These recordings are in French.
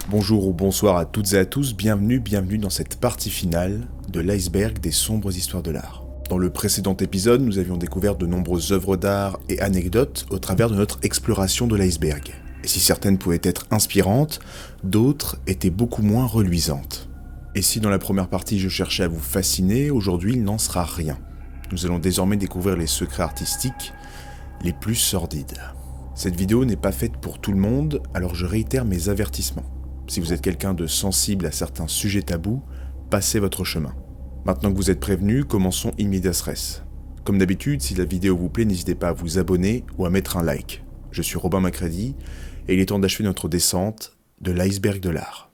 Bonjour ou bonsoir à toutes et à tous, bienvenue dans cette partie finale de l'iceberg des sombres histoires de l'art. Dans le précédent épisode, nous avions découvert de nombreuses œuvres d'art et anecdotes au travers de notre exploration de l'iceberg. Et si certaines pouvaient être inspirantes, d'autres étaient beaucoup moins reluisantes. Et si dans la première partie je cherchais à vous fasciner, aujourd'hui il n'en sera rien. Nous allons désormais découvrir les secrets artistiques les plus sordides. Cette vidéo n'est pas faite pour tout le monde, alors je réitère mes avertissements. Si vous êtes quelqu'un de sensible à certains sujets tabous, passez votre chemin. Maintenant que vous êtes prévenus, commençons in medias res. Comme d'habitude, si la vidéo vous plaît, n'hésitez pas à vous abonner ou à mettre un like. Je suis Robin Macready, et il est temps d'achever notre descente de l'iceberg de l'art.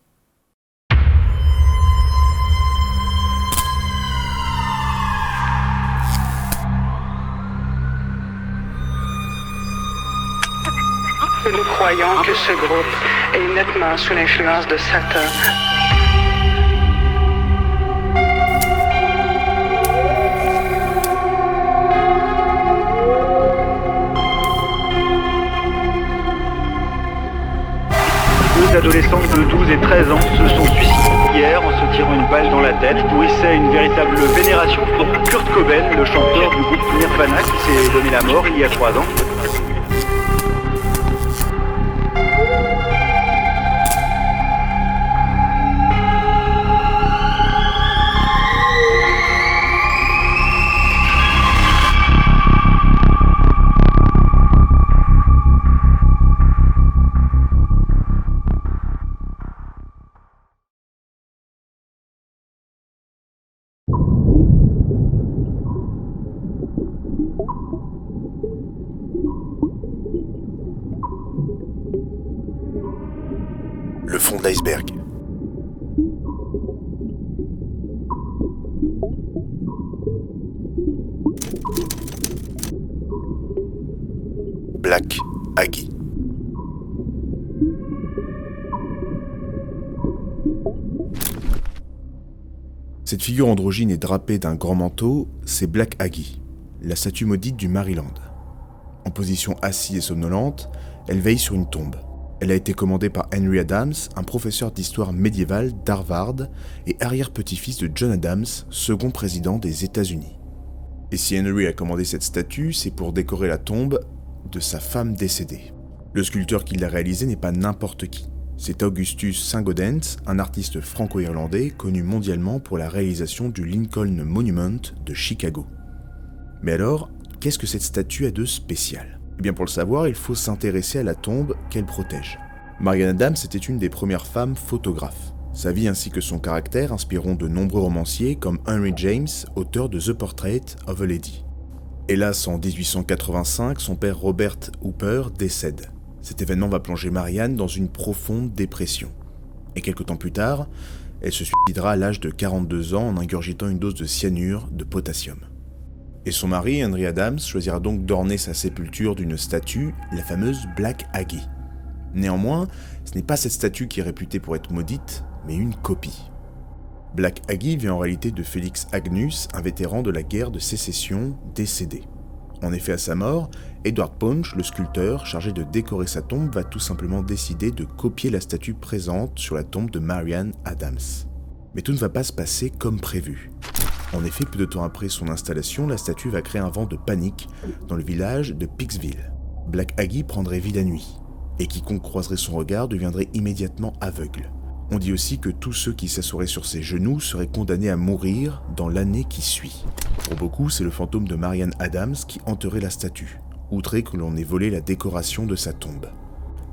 Nous croyons que ce groupe est nettement sous l'influence de Satan. Deux adolescentes de 12 et 13 ans se sont suicidées hier en se tirant une balle dans la tête. Nourrissaient une véritable vénération pour Kurt Cobain, le chanteur du groupe Nirvana qui s'est donné la mort il y a 3 ans. Le fond de l'iceberg. Black Aggie. Cette figure androgyne et drapée d'un grand manteau, c'est Black Aggie, la statue maudite du Maryland. En position assise et somnolente, elle veille sur une tombe. Elle a été commandée par Henry Adams, un professeur d'histoire médiévale d'Harvard et arrière-petit-fils de John Adams, second président des États-Unis. Et si Henry a commandé cette statue, c'est pour décorer la tombe de sa femme décédée. Le sculpteur qui l'a réalisée n'est pas n'importe qui. C'est Augustus Saint-Gaudens, un artiste franco-irlandais connu mondialement pour la réalisation du Lincoln Monument de Chicago. Mais alors, qu'est-ce que cette statue a de spécial ? Eh bien pour le savoir, il faut s'intéresser à la tombe qu'elle protège. Marianne Adams était une des premières femmes photographes. Sa vie ainsi que son caractère inspireront de nombreux romanciers comme Henry James, auteur de The Portrait of a Lady. Hélas, en 1885, son père Robert Hooper décède. Cet événement va plonger Marianne dans une profonde dépression. Et quelque temps plus tard, elle se suicidera à l'âge de 42 ans en ingurgitant une dose de cyanure de potassium. Et son mari, Henry Adams, choisira donc d'orner sa sépulture d'une statue, la fameuse Black Aggie. Néanmoins, ce n'est pas cette statue qui est réputée pour être maudite, mais une copie. Black Aggie vient en réalité de Félix Agnus, un vétéran de la guerre de sécession décédé. En effet, à sa mort, Edward Punch, le sculpteur chargé de décorer sa tombe, va tout simplement décider de copier la statue présente sur la tombe de Marianne Adams. Mais tout ne va pas se passer comme prévu. En effet, peu de temps après son installation, la statue va créer un vent de panique dans le village de Pikesville. Black Aggie prendrait vie la nuit, et quiconque croiserait son regard deviendrait immédiatement aveugle. On dit aussi que tous ceux qui s'assoiraient sur ses genoux seraient condamnés à mourir dans l'année qui suit. Pour beaucoup, c'est le fantôme de Marianne Adams qui hanterait la statue, outré que l'on ait volé la décoration de sa tombe.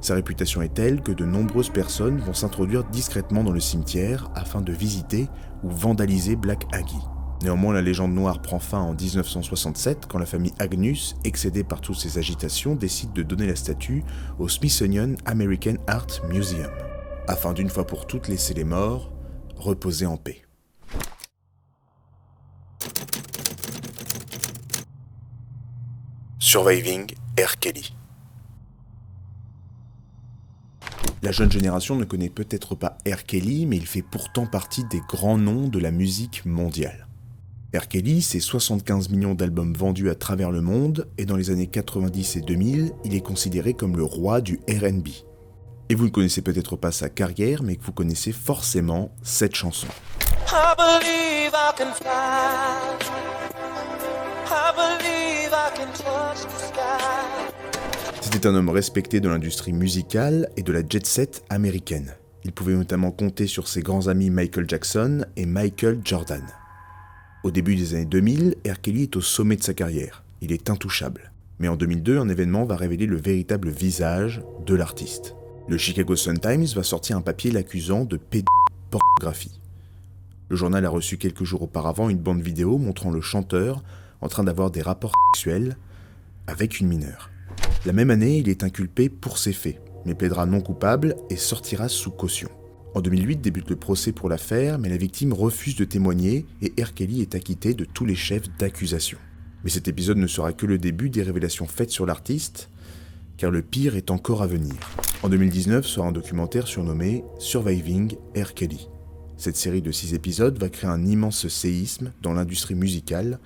Sa réputation est telle que de nombreuses personnes vont s'introduire discrètement dans le cimetière afin de visiter ou vandaliser Black Aggie. Néanmoins, la légende noire prend fin en 1967 quand la famille Agnus, excédée par toutes ces agitations, décide de donner la statue au Smithsonian American Art Museum, afin d'une fois pour toutes laisser les morts reposer en paix. Surviving R. Kelly. La jeune génération ne connaît peut-être pas R. Kelly, mais il fait pourtant partie des grands noms de la musique mondiale. R. Kelly, c'est 75 millions d'albums vendus à travers le monde, et dans les années 90 et 2000, il est considéré comme le roi du R&B. Et vous ne connaissez peut-être pas sa carrière, mais que vous connaissez forcément cette chanson. I believe I can fly. I believe I can touch the sky. C'était un homme respecté de l'industrie musicale et de la jet-set américaine. Il pouvait notamment compter sur ses grands amis Michael Jackson et Michael Jordan. Au début des années 2000, R. Kelly est au sommet de sa carrière. Il est intouchable. Mais en 2002, un événement va révéler le véritable visage de l'artiste. Le Chicago Sun-Times va sortir un papier l'accusant de pédopornographie. Le journal a reçu quelques jours auparavant une bande vidéo montrant le chanteur en train d'avoir des rapports sexuels avec une mineure. La même année, il est inculpé pour ces faits, mais plaidera non coupable et sortira sous caution. En 2008 débute le procès pour l'affaire, mais la victime refuse de témoigner et R. Kelly est acquitté de tous les chefs d'accusation. Mais cet épisode ne sera que le début des révélations faites sur l'artiste, car le pire est encore à venir. En 2019 sort un documentaire surnommé Surviving R. Kelly. Cette série de 6 épisodes va créer un immense séisme dans l'industrie musicale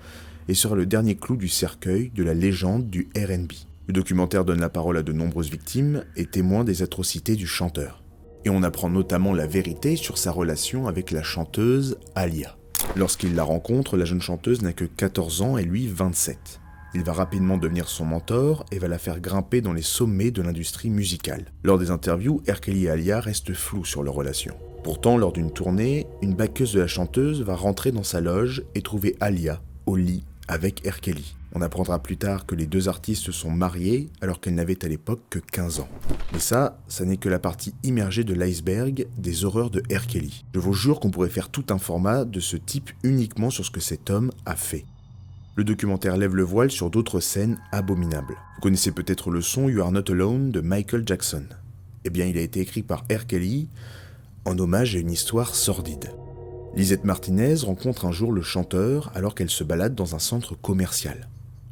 et sera le dernier clou du cercueil de la légende du R&B. Le documentaire donne la parole à de nombreuses victimes et témoins des atrocités du chanteur. Et on apprend notamment la vérité sur sa relation avec la chanteuse Aaliyah. Lorsqu'il la rencontre, la jeune chanteuse n'a que 14 ans et lui 27. Il va rapidement devenir son mentor et va la faire grimper dans les sommets de l'industrie musicale. Lors des interviews, R. Kelly et Aaliyah restent flous sur leur relation. Pourtant, lors d'une tournée, une backeuse de la chanteuse va rentrer dans sa loge et trouver Aaliyah au lit avec R. Kelly. On apprendra plus tard que les deux artistes sont mariés alors qu'elle n'avait à l'époque que 15 ans. Mais ça n'est que la partie immergée de l'iceberg des horreurs de R. Kelly. Je vous jure qu'on pourrait faire tout un format de ce type uniquement sur ce que cet homme a fait. Le documentaire lève le voile sur d'autres scènes abominables. Vous connaissez peut-être le son You Are Not Alone de Michael Jackson. Eh bien, il a été écrit par R. Kelly en hommage à une histoire sordide. Lisette Martinez rencontre un jour le chanteur alors qu'elle se balade dans un centre commercial.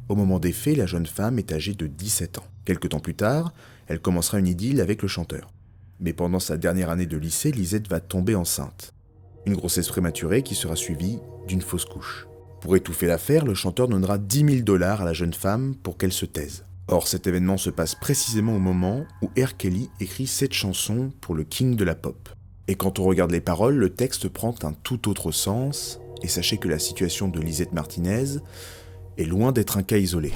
Au moment des faits, la jeune femme est âgée de 17 ans. Quelque temps plus tard, elle commencera une idylle avec le chanteur. Mais pendant sa dernière année de lycée, Lisette va tomber enceinte. Une grossesse prématurée qui sera suivie d'une fausse couche. Pour étouffer l'affaire, le chanteur donnera 10 000 $ à la jeune femme pour qu'elle se taise. Or, cet événement se passe précisément au moment où R. Kelly écrit cette chanson pour le king de la pop. Et quand on regarde les paroles, le texte prend un tout autre sens, et sachez que la situation de Lisette Martinez est loin d'être un cas isolé.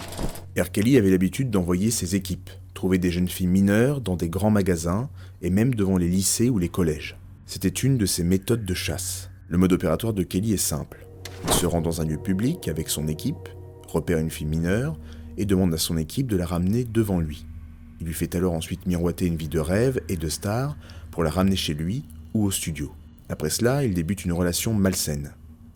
R. Kelly avait l'habitude d'envoyer ses équipes, trouver des jeunes filles mineures dans des grands magasins, et même devant les lycées ou les collèges. C'était une de ses méthodes de chasse. Le mode opératoire de Kelly est simple. Il se rend dans un lieu public avec son équipe, repère une fille mineure, et demande à son équipe de la ramener devant lui. Il lui fait alors ensuite miroiter une vie de rêve et de star pour la ramener chez lui ou au studio. Après cela, il débute une relation malsaine.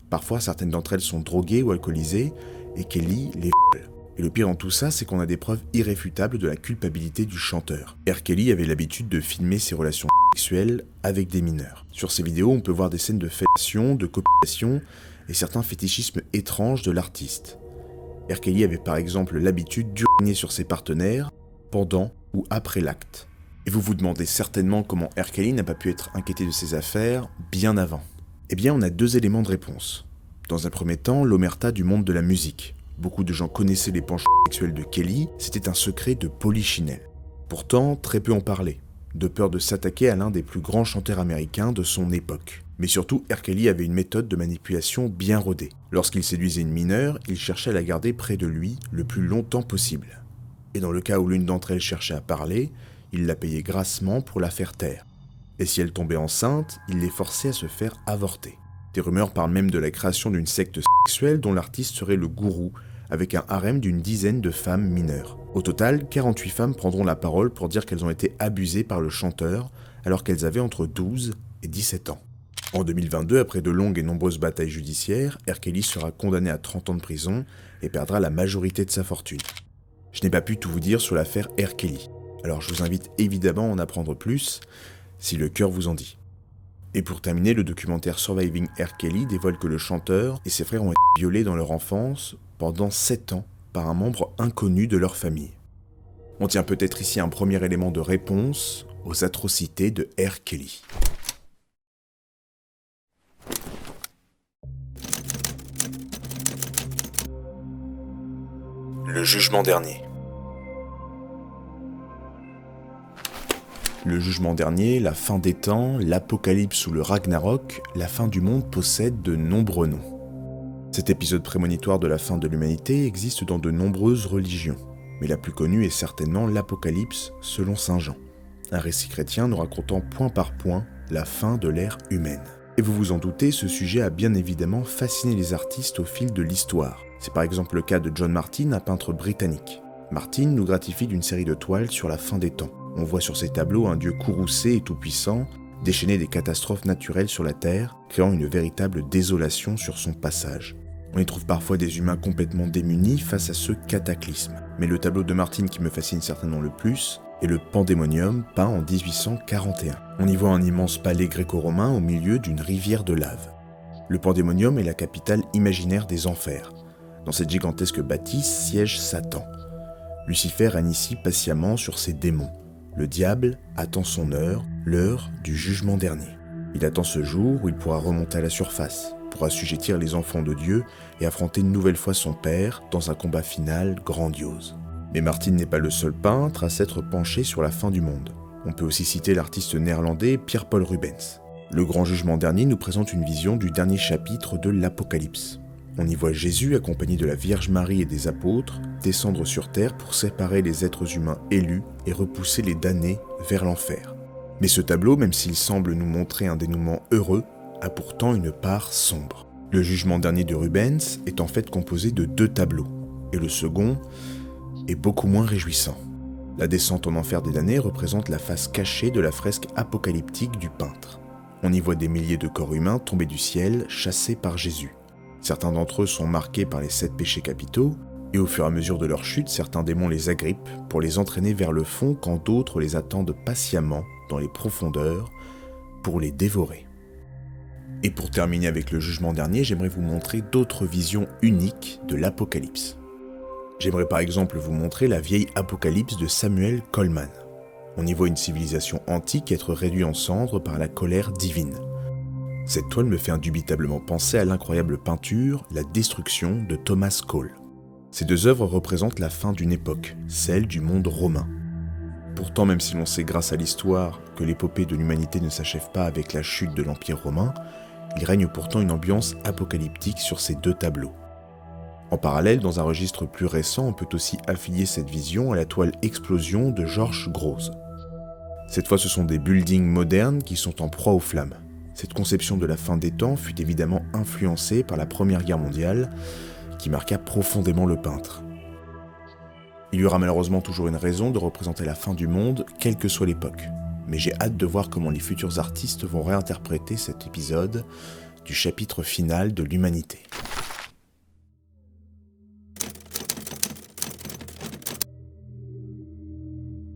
Parfois, certaines d'entre elles sont droguées ou alcoolisées, et Kelly les viole. Et le pire dans tout ça, c'est qu'on a des preuves irréfutables de la culpabilité du chanteur. R. Kelly avait l'habitude de filmer ses relations sexuelles avec des mineurs. Sur ces vidéos, on peut voir des scènes de fellation, de copulation et certains fétichismes étranges de l'artiste. R. Kelly avait par exemple l'habitude d'uriner sur ses partenaires pendant ou après l'acte. Et vous vous demandez certainement comment R. Kelly n'a pas pu être inquiété de ses affaires bien avant. Eh bien, on a 2 éléments de réponse. Dans un premier temps, l'omerta du monde de la musique. Beaucoup de gens connaissaient les penchants sexuels de Kelly, c'était un secret de polichinelle. Pourtant, très peu en parlaient, de peur de s'attaquer à l'un des plus grands chanteurs américains de son époque. Mais surtout, R. Kelly avait une méthode de manipulation bien rodée. Lorsqu'il séduisait une mineure, il cherchait à la garder près de lui le plus longtemps possible. Et dans le cas où l'une d'entre elles cherchait à parler, il la payait grassement pour la faire taire. Et si elle tombait enceinte, il les forçait à se faire avorter. Des rumeurs parlent même de la création d'une secte sexuelle dont l'artiste serait le gourou, avec un harem d'une dizaine de femmes mineures. Au total, 48 femmes prendront la parole pour dire qu'elles ont été abusées par le chanteur alors qu'elles avaient entre 12 et 17 ans. En 2022, après de longues et nombreuses batailles judiciaires, R. Kelly sera condamné à 30 ans de prison et perdra la majorité de sa fortune. Je n'ai pas pu tout vous dire sur l'affaire R. Kelly, alors je vous invite évidemment à en apprendre plus, si le cœur vous en dit. Et pour terminer, le documentaire Surviving R. Kelly dévoile que le chanteur et ses frères ont été violés dans leur enfance pendant 7 ans par un membre inconnu de leur famille. On tient peut-être ici un premier élément de réponse aux atrocités de R. Kelly. Le jugement dernier. Le jugement dernier, la fin des temps, l'apocalypse ou le Ragnarok, la fin du monde possède de nombreux noms. Cet épisode prémonitoire de la fin de l'humanité existe dans de nombreuses religions, mais la plus connue est certainement l'Apocalypse selon Saint Jean, un récit chrétien nous racontant point par point la fin de l'ère humaine. Et vous vous en doutez, ce sujet a bien évidemment fasciné les artistes au fil de l'histoire. C'est par exemple le cas de John Martin, un peintre britannique. Martin nous gratifie d'une série de toiles sur la fin des temps. On voit sur ses tableaux un dieu courroucé et tout-puissant, déchaîner des catastrophes naturelles sur la Terre, créant une véritable désolation sur son passage. On y trouve parfois des humains complètement démunis face à ce cataclysme. Mais le tableau de Martin qui me fascine certainement le plus est le Pandémonium, peint en 1841. On y voit un immense palais gréco-romain au milieu d'une rivière de lave. Le Pandémonium est la capitale imaginaire des enfers. Dans cette gigantesque bâtisse siège Satan. Lucifer règne ici patiemment sur ses démons. Le diable attend son heure, l'heure du jugement dernier. Il attend ce jour où il pourra remonter à la surface, pour assujettir les enfants de Dieu et affronter une nouvelle fois son père dans un combat final grandiose. Mais Martin n'est pas le seul peintre à s'être penché sur la fin du monde. On peut aussi citer l'artiste néerlandais Pierre Paul Rubens. Le grand jugement dernier nous présente une vision du dernier chapitre de l'Apocalypse. On y voit Jésus, accompagné de la Vierge Marie et des apôtres, descendre sur terre pour séparer les êtres humains élus et repousser les damnés vers l'enfer. Mais ce tableau, même s'il semble nous montrer un dénouement heureux, a pourtant une part sombre. Le jugement dernier de Rubens est en fait composé de 2 tableaux, et le second est beaucoup moins réjouissant. La descente en enfer des damnés représente la face cachée de la fresque apocalyptique du peintre. On y voit des milliers de corps humains tombés du ciel, chassés par Jésus. Certains d'entre eux sont marqués par les 7 péchés capitaux, et au fur et à mesure de leur chute, certains démons les agrippent pour les entraîner vers le fond quand d'autres les attendent patiemment dans les profondeurs pour les dévorer. Et pour terminer avec le jugement dernier, j'aimerais vous montrer d'autres visions uniques de l'Apocalypse. J'aimerais par exemple vous montrer la vieille Apocalypse de Samuel Coleman. On y voit une civilisation antique être réduite en cendres par la colère divine. Cette toile me fait indubitablement penser à l'incroyable peinture La Destruction de Thomas Cole. Ces 2 œuvres représentent la fin d'une époque, celle du monde romain. Pourtant, même si l'on sait grâce à l'histoire que l'épopée de l'humanité ne s'achève pas avec la chute de l'Empire romain, il règne pourtant une ambiance apocalyptique sur ces 2 tableaux. En parallèle, dans un registre plus récent, on peut aussi affilier cette vision à la toile Explosion de George Grosz. Cette fois, ce sont des buildings modernes qui sont en proie aux flammes. Cette conception de la fin des temps fut évidemment influencée par la Première Guerre mondiale, qui marqua profondément le peintre. Il y aura malheureusement toujours une raison de représenter la fin du monde, quelle que soit l'époque. Mais j'ai hâte de voir comment les futurs artistes vont réinterpréter cet épisode du chapitre final de l'humanité.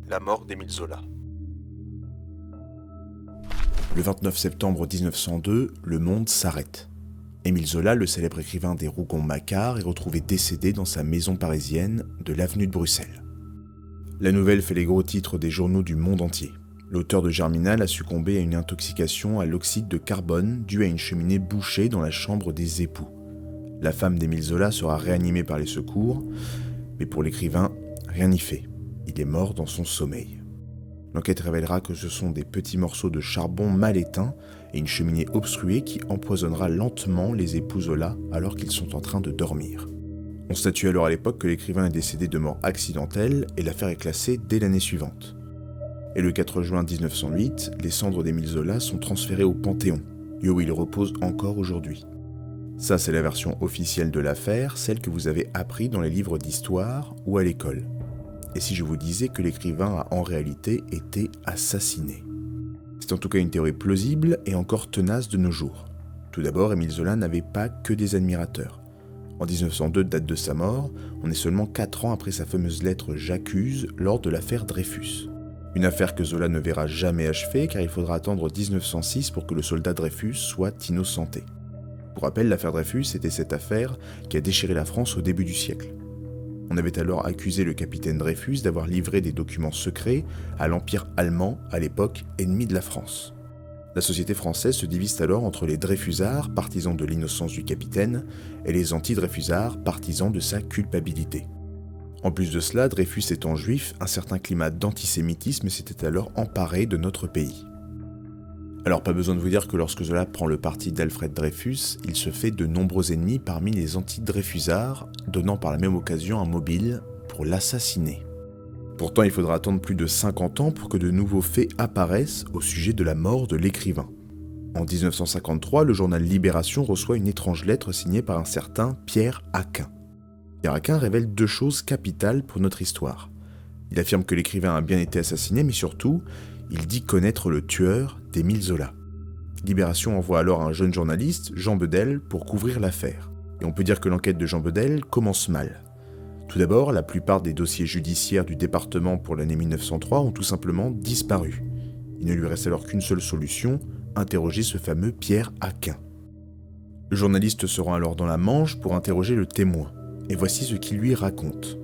La mort d'Émile Zola. Le 29 septembre 1902, le monde s'arrête. Émile Zola, le célèbre écrivain des Rougon-Macquart, est retrouvé décédé dans sa maison parisienne de l'avenue de Bruxelles. La nouvelle fait les gros titres des journaux du monde entier. L'auteur de Germinal a succombé à une intoxication à l'oxyde de carbone due à une cheminée bouchée dans la chambre des époux. La femme d'Émile Zola sera réanimée par les secours, mais pour l'écrivain, rien n'y fait. Il est mort dans son sommeil. L'enquête révélera que ce sont des petits morceaux de charbon mal éteints et une cheminée obstruée qui empoisonnera lentement les époux Zola alors qu'ils sont en train de dormir. On statue alors à l'époque que l'écrivain est décédé de mort accidentelle et l'affaire est classée dès l'année suivante. Et le 4 juin 1908, les cendres d'Émile Zola sont transférées au Panthéon, lieu où il repose encore aujourd'hui. Ça, c'est la version officielle de l'affaire, celle que vous avez appris dans les livres d'histoire ou à l'école. Et si je vous disais que l'écrivain a en réalité été assassiné? C'est en tout cas une théorie plausible et encore tenace de nos jours. Tout d'abord, Émile Zola n'avait pas que des admirateurs. En 1902, date de sa mort, on est seulement 4 ans après sa fameuse lettre « J'accuse » lors de l'affaire Dreyfus. Une affaire que Zola ne verra jamais achevée car il faudra attendre 1906 pour que le soldat Dreyfus soit innocenté. Pour rappel, l'affaire Dreyfus était cette affaire qui a déchiré la France au début du siècle. On avait alors accusé le capitaine Dreyfus d'avoir livré des documents secrets à l'Empire allemand, à l'époque ennemi de la France. La société française se divise alors entre les Dreyfusards, partisans de l'innocence du capitaine, et les anti-Dreyfusards, partisans de sa culpabilité. En plus de cela, Dreyfus étant juif, un certain climat d'antisémitisme s'était alors emparé de notre pays. Alors pas besoin de vous dire que lorsque Zola prend le parti d'Alfred Dreyfus, il se fait de nombreux ennemis parmi les anti-Dreyfusards, donnant par la même occasion un mobile pour l'assassiner. Pourtant, il faudra attendre plus de 50 ans pour que de nouveaux faits apparaissent au sujet de la mort de l'écrivain. En 1953, le journal Libération reçoit une étrange lettre signée par un certain Pierre Aquin. Pierre Aquin révèle 2 choses capitales pour notre histoire. Il affirme que l'écrivain a bien été assassiné, mais surtout, il dit connaître le tueur d'Émile Zola. Libération envoie alors un jeune journaliste, Jean Bedel, pour couvrir l'affaire. Et on peut dire que l'enquête de Jean Bedel commence mal. Tout d'abord, la plupart des dossiers judiciaires du département pour l'année 1903 ont tout simplement disparu. Il ne lui reste alors qu'une seule solution, interroger ce fameux Pierre Aquin. Le journaliste se rend alors dans la Manche pour interroger le témoin. Et voici ce qu'il lui raconte.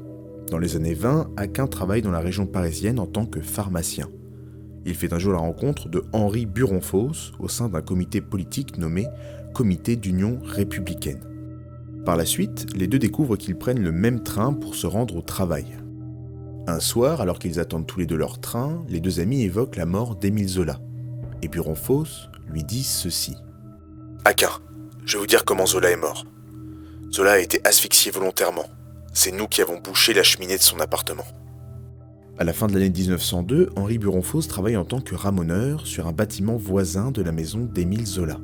Dans les années 20, Aquin travaille dans la région parisienne en tant que pharmacien. Il fait un jour la rencontre de Henri Buronfosse au sein d'un comité politique nommé Comité d'Union républicaine. Par la suite, les deux découvrent qu'ils prennent le même train pour se rendre au travail. Un soir, alors qu'ils attendent tous les deux leur train, les deux amis évoquent la mort d'Émile Zola. Et Buronfosse lui dit ceci. « Aquin, je vais vous dire comment Zola est mort. Zola a été asphyxié volontairement. C'est nous qui avons bouché la cheminée de son appartement. » À la fin de l'année 1902, Henri Buronfosse travaille en tant que ramoneur sur un bâtiment voisin de la maison d'Émile Zola.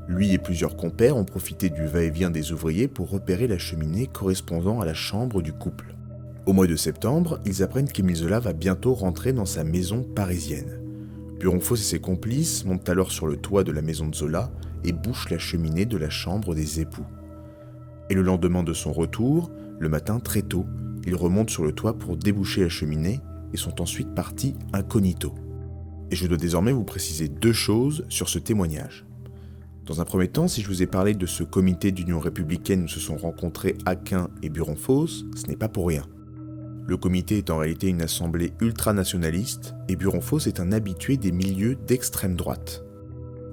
Lui et plusieurs compères ont profité du va-et-vient des ouvriers pour repérer la cheminée correspondant à la chambre du couple. Au mois de septembre, ils apprennent qu'Émile Zola va bientôt rentrer dans sa maison parisienne. Buronfosse et ses complices montent alors sur le toit de la maison de Zola et bouchent la cheminée de la chambre des époux. Et le lendemain de son retour, le matin très tôt, ils remontent sur le toit pour déboucher la cheminée et sont ensuite partis incognito. Et je dois désormais vous préciser 2 choses sur ce témoignage. Dans un premier temps, si je vous ai parlé de ce comité d'union républicaine où se sont rencontrés Aquin et Buronfosse, ce n'est pas pour rien. Le comité est en réalité une assemblée ultranationaliste et Buronfosse est un habitué des milieux d'extrême droite.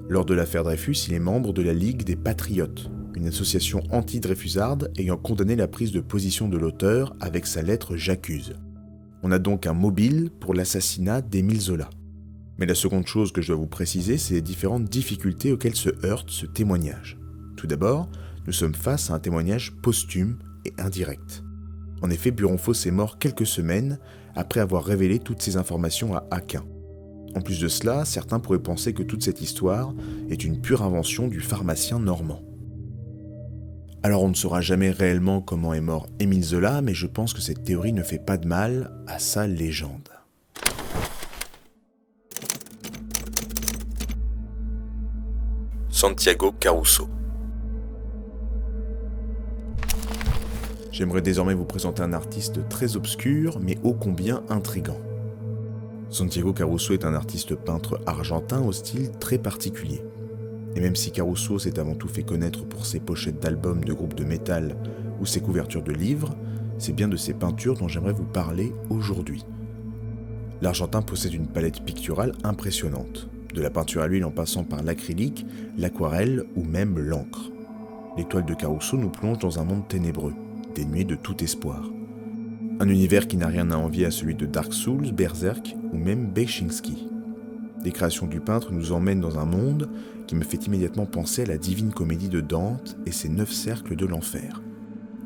Lors de l'affaire Dreyfus, il est membre de la Ligue des Patriotes, une association anti-dreyfusarde ayant condamné la prise de position de l'auteur avec sa lettre « J'accuse ». On a donc un mobile pour l'assassinat d'Émile Zola. Mais la seconde chose que je dois vous préciser, c'est les différentes difficultés auxquelles se heurte ce témoignage. Tout d'abord, nous sommes face à un témoignage posthume et indirect. En effet, Buronfosse est mort quelques semaines après avoir révélé toutes ces informations à Aquin. En plus de cela, certains pourraient penser que toute cette histoire est une pure invention du pharmacien normand. Alors on ne saura jamais réellement comment est mort Émile Zola, mais je pense que cette théorie ne fait pas de mal à sa légende. Santiago Caruso. J'aimerais désormais vous présenter un artiste très obscur, mais ô combien intrigant. Santiago Caruso est un artiste peintre argentin au style très particulier. Et même si Caruso s'est avant tout fait connaître pour ses pochettes d'albums de groupes de métal ou ses couvertures de livres, c'est bien de ses peintures dont j'aimerais vous parler aujourd'hui. L'Argentin possède une palette picturale impressionnante, de la peinture à l'huile en passant par l'acrylique, l'aquarelle ou même l'encre. Les toiles de Caruso nous plongent dans un monde ténébreux, dénué de tout espoir. Un univers qui n'a rien à envier à celui de Dark Souls, Berserk ou même Beksinski. Les créations du peintre nous emmènent dans un monde qui me fait immédiatement penser à la divine comédie de Dante et ses 9 cercles de l'enfer.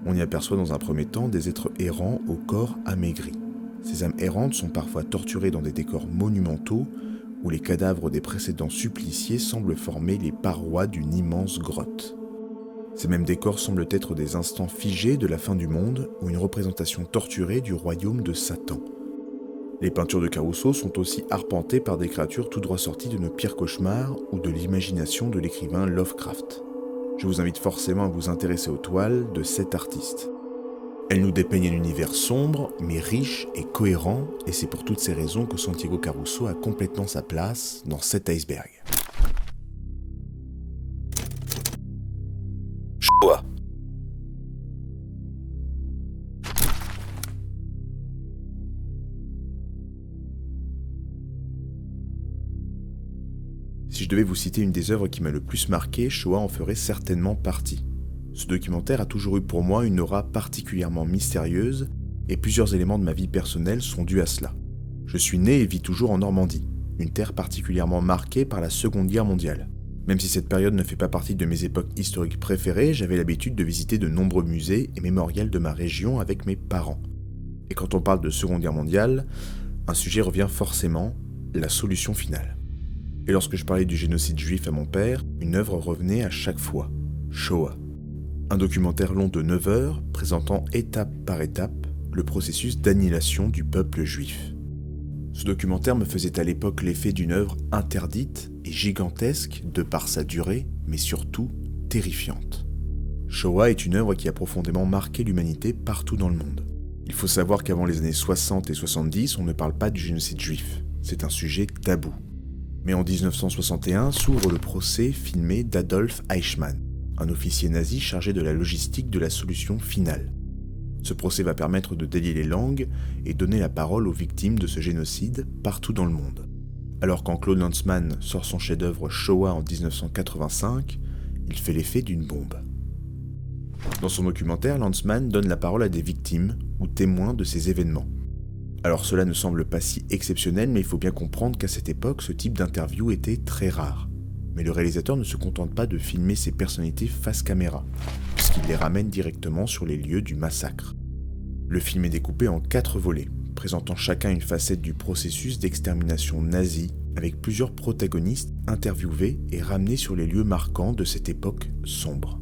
On y aperçoit dans un premier temps des êtres errants au corps amaigri. Ces âmes errantes sont parfois torturées dans des décors monumentaux où les cadavres des précédents suppliciés semblent former les parois d'une immense grotte. Ces mêmes décors semblent être des instants figés de la fin du monde ou une représentation torturée du royaume de Satan. Les peintures de Caruso sont aussi arpentées par des créatures tout droit sorties de nos pires cauchemars ou de l'imagination de l'écrivain Lovecraft. Je vous invite forcément à vous intéresser aux toiles de cet artiste. Elle nous dépeigne un univers sombre, mais riche et cohérent, et c'est pour toutes ces raisons que Santiago Caruso a complètement sa place dans cet iceberg. Shoah. Si je devais vous citer une des œuvres qui m'a le plus marqué, Shoah en ferait certainement partie. Ce documentaire a toujours eu pour moi une aura particulièrement mystérieuse, et plusieurs éléments de ma vie personnelle sont dus à cela. Je suis né et vis toujours en Normandie, une terre particulièrement marquée par la Seconde Guerre mondiale. Même si cette période ne fait pas partie de mes époques historiques préférées, j'avais l'habitude de visiter de nombreux musées et mémorials de ma région avec mes parents. Et quand on parle de Seconde Guerre mondiale, un sujet revient forcément, la solution finale. Et lorsque je parlais du génocide juif à mon père, une œuvre revenait à chaque fois, Shoah. Un documentaire long de 9 heures, présentant étape par étape le processus d'annihilation du peuple juif. Ce documentaire me faisait à l'époque l'effet d'une œuvre interdite et gigantesque de par sa durée, mais surtout terrifiante. Shoah est une œuvre qui a profondément marqué l'humanité partout dans le monde. Il faut savoir qu'avant les années 60 et 70, on ne parle pas du génocide juif. C'est un sujet tabou. Mais en 1961 s'ouvre le procès filmé d'Adolf Eichmann, un officier nazi chargé de la logistique de la solution finale. Ce procès va permettre de délier les langues et donner la parole aux victimes de ce génocide partout dans le monde. Alors quand Claude Lanzmann sort son chef-d'œuvre Shoah en 1985, il fait l'effet d'une bombe. Dans son documentaire, Lanzmann donne la parole à des victimes ou témoins de ces événements. Alors cela ne semble pas si exceptionnel, mais il faut bien comprendre qu'à cette époque, ce type d'interview était très rare. Mais le réalisateur ne se contente pas de filmer ces personnalités face caméra, puisqu'il les ramène directement sur les lieux du massacre. Le film est découpé en 4 volets, présentant chacun une facette du processus d'extermination nazie, avec plusieurs protagonistes interviewés et ramenés sur les lieux marquants de cette époque sombre.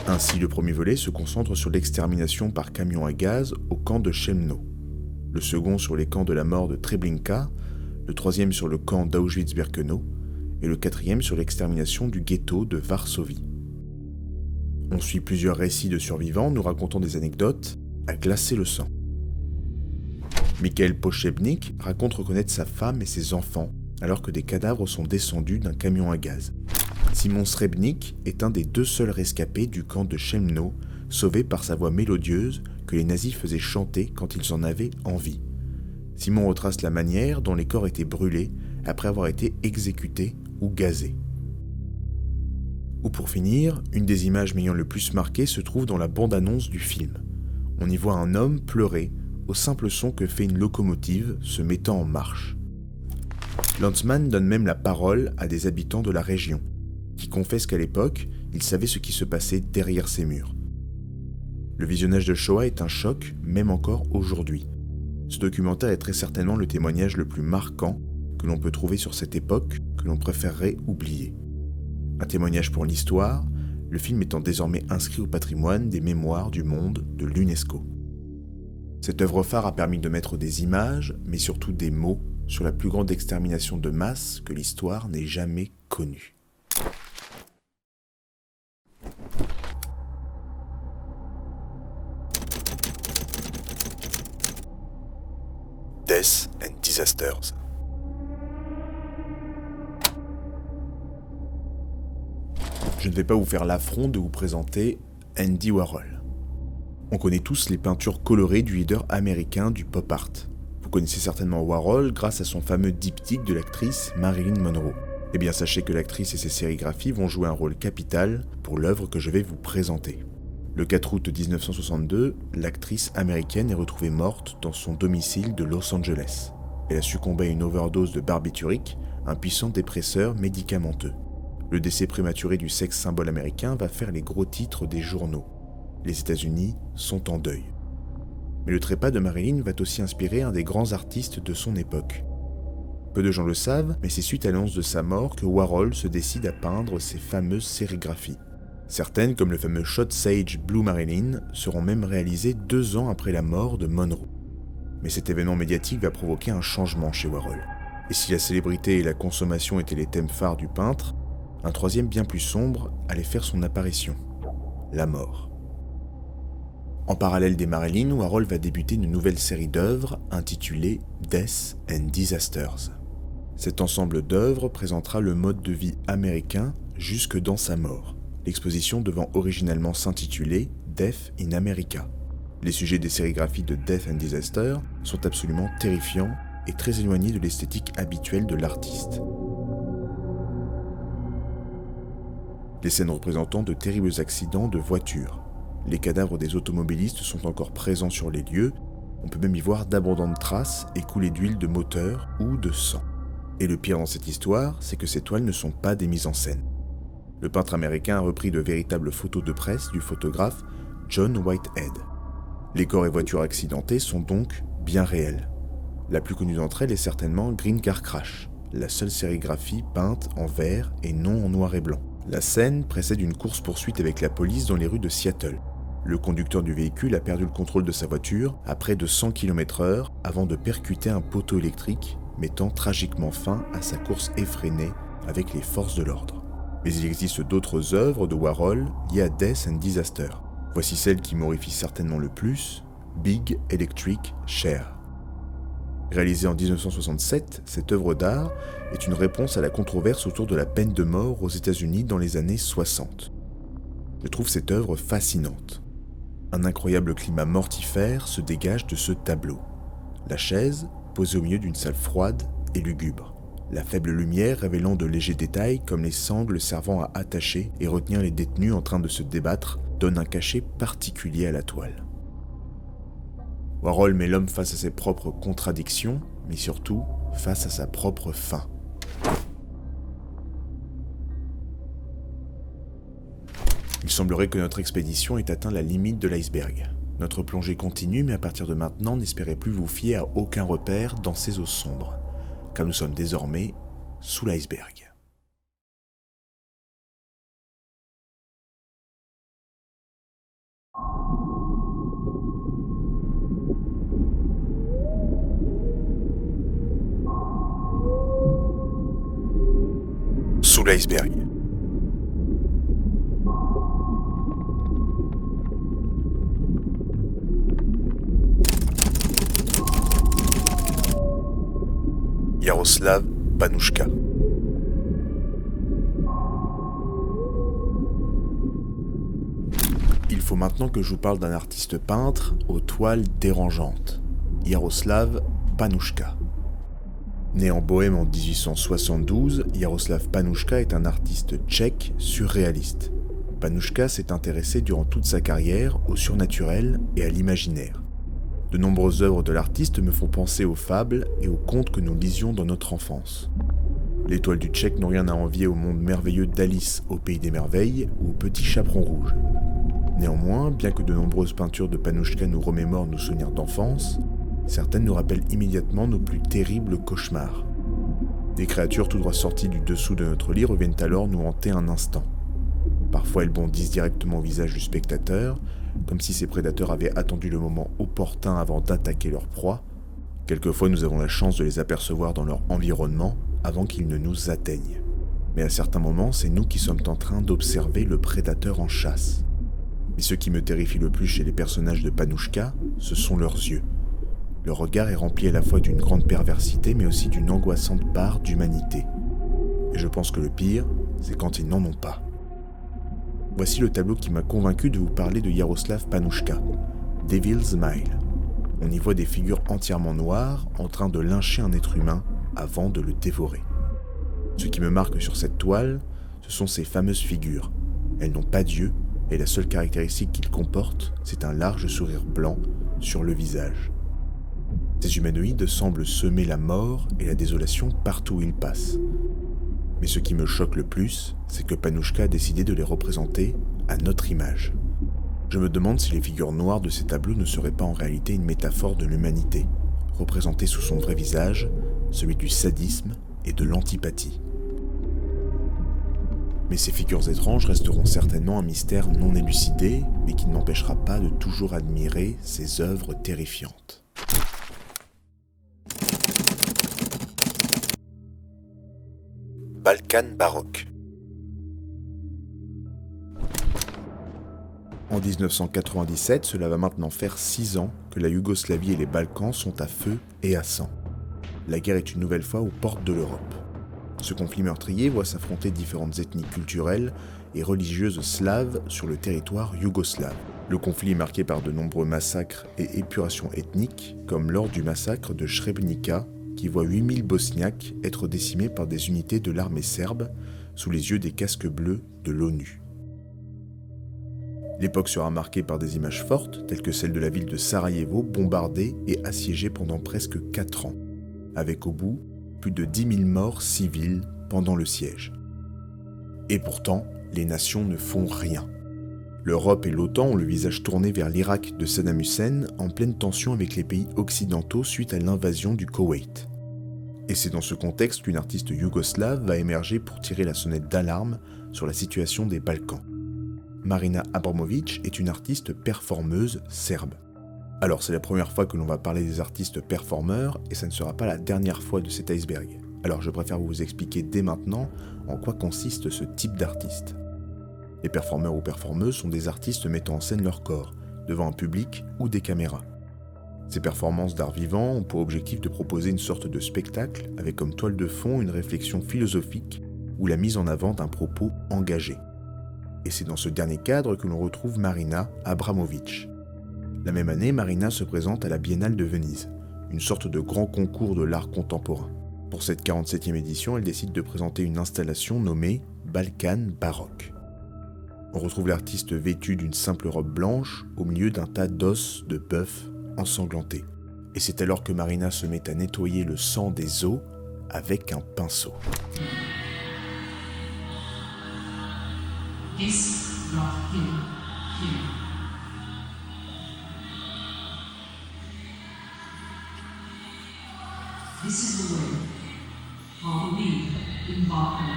Ainsi, le premier volet se concentre sur l'extermination par camion à gaz au camp de Chelmno, le second sur les camps de la mort de Treblinka, le troisième sur le camp d'Auschwitz-Birkenau, et le quatrième sur l'extermination du ghetto de Varsovie. On suit plusieurs récits de survivants nous racontant des anecdotes à glacer le sang. Mikhail Pochebnik raconte reconnaître sa femme et ses enfants alors que des cadavres sont descendus d'un camion à gaz. Simon Srebnik est un des 2 seuls rescapés du camp de Chelmno, sauvé par sa voix mélodieuse que les nazis faisaient chanter quand ils en avaient envie. Simon retrace la manière dont les corps étaient brûlés après avoir été exécutés ou gazés. Ou pour finir, une des images m'ayant le plus marqué se trouve dans la bande-annonce du film. On y voit un homme pleurer au simple son que fait une locomotive se mettant en marche. Lanzmann donne même la parole à des habitants de la région, qui confessent qu'à l'époque, ils savaient ce qui se passait derrière ces murs. Le visionnage de Shoah est un choc, même encore aujourd'hui. Ce documentaire est très certainement le témoignage le plus marquant que l'on peut trouver sur cette époque que l'on préférerait oublier. Un témoignage pour l'histoire, le film étant désormais inscrit au patrimoine des mémoires du monde de l'UNESCO. Cette œuvre phare a permis de mettre des images, mais surtout des mots, sur la plus grande extermination de masse que l'histoire n'ait jamais connue. Death and Disasters. Je ne vais pas vous faire l'affront de vous présenter Andy Warhol. On connaît tous les peintures colorées du leader américain du pop art. Vous connaissez certainement Warhol grâce à son fameux diptyque de l'actrice Marilyn Monroe. Eh bien sachez que l'actrice et ses sérigraphies vont jouer un rôle capital pour l'œuvre que je vais vous présenter. Le 4 août 1962, l'actrice américaine est retrouvée morte dans son domicile de Los Angeles. Elle a succombé à une overdose de barbiturique, un puissant dépresseur médicamenteux. Le décès prématuré du sexe symbole américain va faire les gros titres des journaux. Les États-Unis sont en deuil. Mais le trépas de Marilyn va aussi inspirer un des grands artistes de son époque. Peu de gens le savent, mais c'est suite à l'annonce de sa mort que Warhol se décide à peindre ses fameuses sérigraphies. Certaines, comme le fameux Shot Sage Blue Marilyn, seront même réalisées 2 ans après la mort de Monroe. Mais cet événement médiatique va provoquer un changement chez Warhol. Et si la célébrité et la consommation étaient les thèmes phares du peintre, un troisième bien plus sombre allait faire son apparition, la mort. En parallèle des Marilyn, Warhol va débuter une nouvelle série d'œuvres intitulée Death and Disasters. Cet ensemble d'œuvres présentera le mode de vie américain jusque dans sa mort, l'exposition devant originellement s'intituler Death in America. Les sujets des sérigraphies de Death and Disaster sont absolument terrifiants et très éloignés de l'esthétique habituelle de l'artiste. Les scènes représentant de terribles accidents de voitures. Les cadavres des automobilistes sont encore présents sur les lieux, on peut même y voir d'abondantes traces écoulées d'huile de moteur ou de sang. Et le pire dans cette histoire, c'est que ces toiles ne sont pas des mises en scène. Le peintre américain a repris de véritables photos de presse du photographe John Whitehead. Les corps et voitures accidentées sont donc bien réels. La plus connue d'entre elles est certainement Green Car Crash, la seule sérigraphie peinte en vert et non en noir et blanc. La scène précède une course-poursuite avec la police dans les rues de Seattle. Le conducteur du véhicule a perdu le contrôle de sa voiture à près de 100 km/h avant de percuter un poteau électrique, mettant tragiquement fin à sa course effrénée avec les forces de l'ordre. Mais il existe d'autres œuvres de Warhol liées à Death and Disaster. Voici celle qui m'horrifie certainement le plus, Big Electric Chair. Réalisée en 1967, cette œuvre d'art est une réponse à la controverse autour de la peine de mort aux États-Unis dans les années 60. Je trouve cette œuvre fascinante. Un incroyable climat mortifère se dégage de ce tableau. La chaise, posée au milieu d'une salle froide et lugubre. La faible lumière révélant de légers détails comme les sangles servant à attacher et retenir les détenus en train de se débattre donne un cachet particulier à la toile. Warhol met l'homme face à ses propres contradictions, mais surtout face à sa propre fin. Il semblerait que notre expédition ait atteint la limite de l'iceberg. Notre plongée continue, mais à partir de maintenant, n'espérez plus vous fier à aucun repère dans ces eaux sombres, car nous sommes désormais sous l'iceberg. Sous l'iceberg. Jaroslav Panuška. Il faut maintenant que je vous parle d'un artiste peintre aux toiles dérangeantes, Jaroslav Panuška. Né en Bohême en 1872, Jaroslav Panuška est un artiste tchèque surréaliste. Panuška s'est intéressé durant toute sa carrière au surnaturel et à l'imaginaire. De nombreuses œuvres de l'artiste me font penser aux fables et aux contes que nous lisions dans notre enfance. Les toiles du Tchèque n'ont rien à envier au monde merveilleux d'Alice au Pays des Merveilles ou au Petit Chaperon Rouge. Néanmoins, bien que de nombreuses peintures de Panuška nous remémorent nos souvenirs d'enfance, certaines nous rappellent immédiatement nos plus terribles cauchemars. Des créatures tout droit sorties du dessous de notre lit reviennent alors nous hanter un instant. Parfois elles bondissent directement au visage du spectateur, comme si ces prédateurs avaient attendu le moment opportun avant d'attaquer leur proie. Quelquefois nous avons la chance de les apercevoir dans leur environnement avant qu'ils ne nous atteignent. Mais à certains moments, c'est nous qui sommes en train d'observer le prédateur en chasse. Mais ce qui me terrifie le plus chez les personnages de Panuška, ce sont leurs yeux. Leur regard est rempli à la fois d'une grande perversité, mais aussi d'une angoissante part d'humanité. Et je pense que le pire, c'est quand ils n'en ont pas. Voici le tableau qui m'a convaincu de vous parler de Jaroslav Panuška, Devil's Smile. On y voit des figures entièrement noires en train de lyncher un être humain avant de le dévorer. Ce qui me marque sur cette toile, ce sont ces fameuses figures. Elles n'ont pas d'yeux, et la seule caractéristique qu'ils comportent, c'est un large sourire blanc sur le visage. Ces humanoïdes semblent semer la mort et la désolation partout où ils passent. Mais ce qui me choque le plus, c'est que Panuška a décidé de les représenter à notre image. Je me demande si les figures noires de ces tableaux ne seraient pas en réalité une métaphore de l'humanité, représentée sous son vrai visage, celui du sadisme et de l'antipathie. Mais ces figures étranges resteront certainement un mystère non élucidé, mais qui ne m'empêchera pas de toujours admirer ces œuvres terrifiantes. Balkan baroque. En 1997, cela va maintenant faire 6 ans que la Yougoslavie et les Balkans sont à feu et à sang. La guerre est une nouvelle fois aux portes de l'Europe. Ce conflit meurtrier voit s'affronter différentes ethnies culturelles et religieuses slaves sur le territoire yougoslave. Le conflit est marqué par de nombreux massacres et épurations ethniques, comme lors du massacre de Srebrenica, qui voit 8000 Bosniaques être décimés par des unités de l'armée serbe sous les yeux des casques bleus de l'ONU. L'époque sera marquée par des images fortes, telles que celle de la ville de Sarajevo bombardée et assiégée pendant presque 4 ans, avec au bout plus de 10 000 morts civils pendant le siège. Et pourtant, les nations ne font rien. L'Europe et l'OTAN ont le visage tourné vers l'Irak de Saddam Hussein en pleine tension avec les pays occidentaux suite à l'invasion du Koweït. Et c'est dans ce contexte qu'une artiste yougoslave va émerger pour tirer la sonnette d'alarme sur la situation des Balkans. Marina Abramović est une artiste performeuse serbe. Alors c'est la première fois que l'on va parler des artistes performeurs et ça ne sera pas la dernière fois de cet iceberg. Alors je préfère vous expliquer dès maintenant en quoi consiste ce type d'artiste. Les performeurs ou performeuses sont des artistes mettant en scène leur corps, devant un public ou des caméras. Ces performances d'art vivant ont pour objectif de proposer une sorte de spectacle avec comme toile de fond une réflexion philosophique ou la mise en avant d'un propos engagé. Et c'est dans ce dernier cadre que l'on retrouve Marina Abramović. La même année, Marina se présente à la Biennale de Venise, une sorte de grand concours de l'art contemporain. Pour cette 47e édition, elle décide de présenter une installation nommée Balkan baroque. On retrouve l'artiste vêtu d'une simple robe blanche au milieu d'un tas d'os de bœuf ensanglantés. Et c'est alors que Marina se met à nettoyer le sang des os avec un pinceau. This brought him here. This is the way how we in Balkan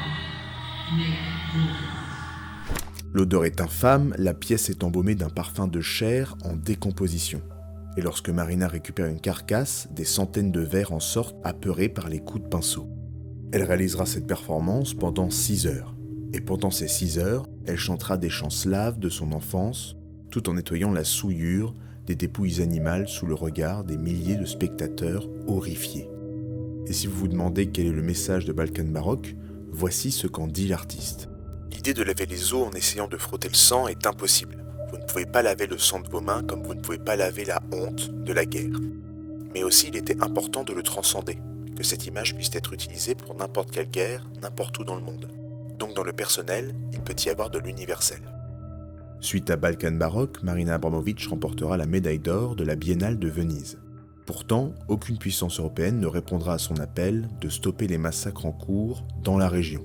make good. L'odeur est infâme, la pièce est embaumée d'un parfum de chair en décomposition. Et lorsque Marina récupère une carcasse, des centaines de vers en sortent apeurés par les coups de pinceau. Elle réalisera cette performance pendant 6 heures. Et pendant ces 6 heures, elle chantera des chants slaves de son enfance, tout en nettoyant la souillure des dépouilles animales sous le regard des milliers de spectateurs horrifiés. Et si vous vous demandez quel est le message de Balkan baroque, voici ce qu'en dit l'artiste. L'idée de laver les os en essayant de frotter le sang est impossible. Vous ne pouvez pas laver le sang de vos mains comme vous ne pouvez pas laver la honte de la guerre. Mais aussi, il était important de le transcender, que cette image puisse être utilisée pour n'importe quelle guerre, n'importe où dans le monde. Donc dans le personnel, il peut y avoir de l'universel. Suite à Balkan baroque, Marina Abramović remportera la médaille d'or de la Biennale de Venise. Pourtant, aucune puissance européenne ne répondra à son appel de stopper les massacres en cours dans la région.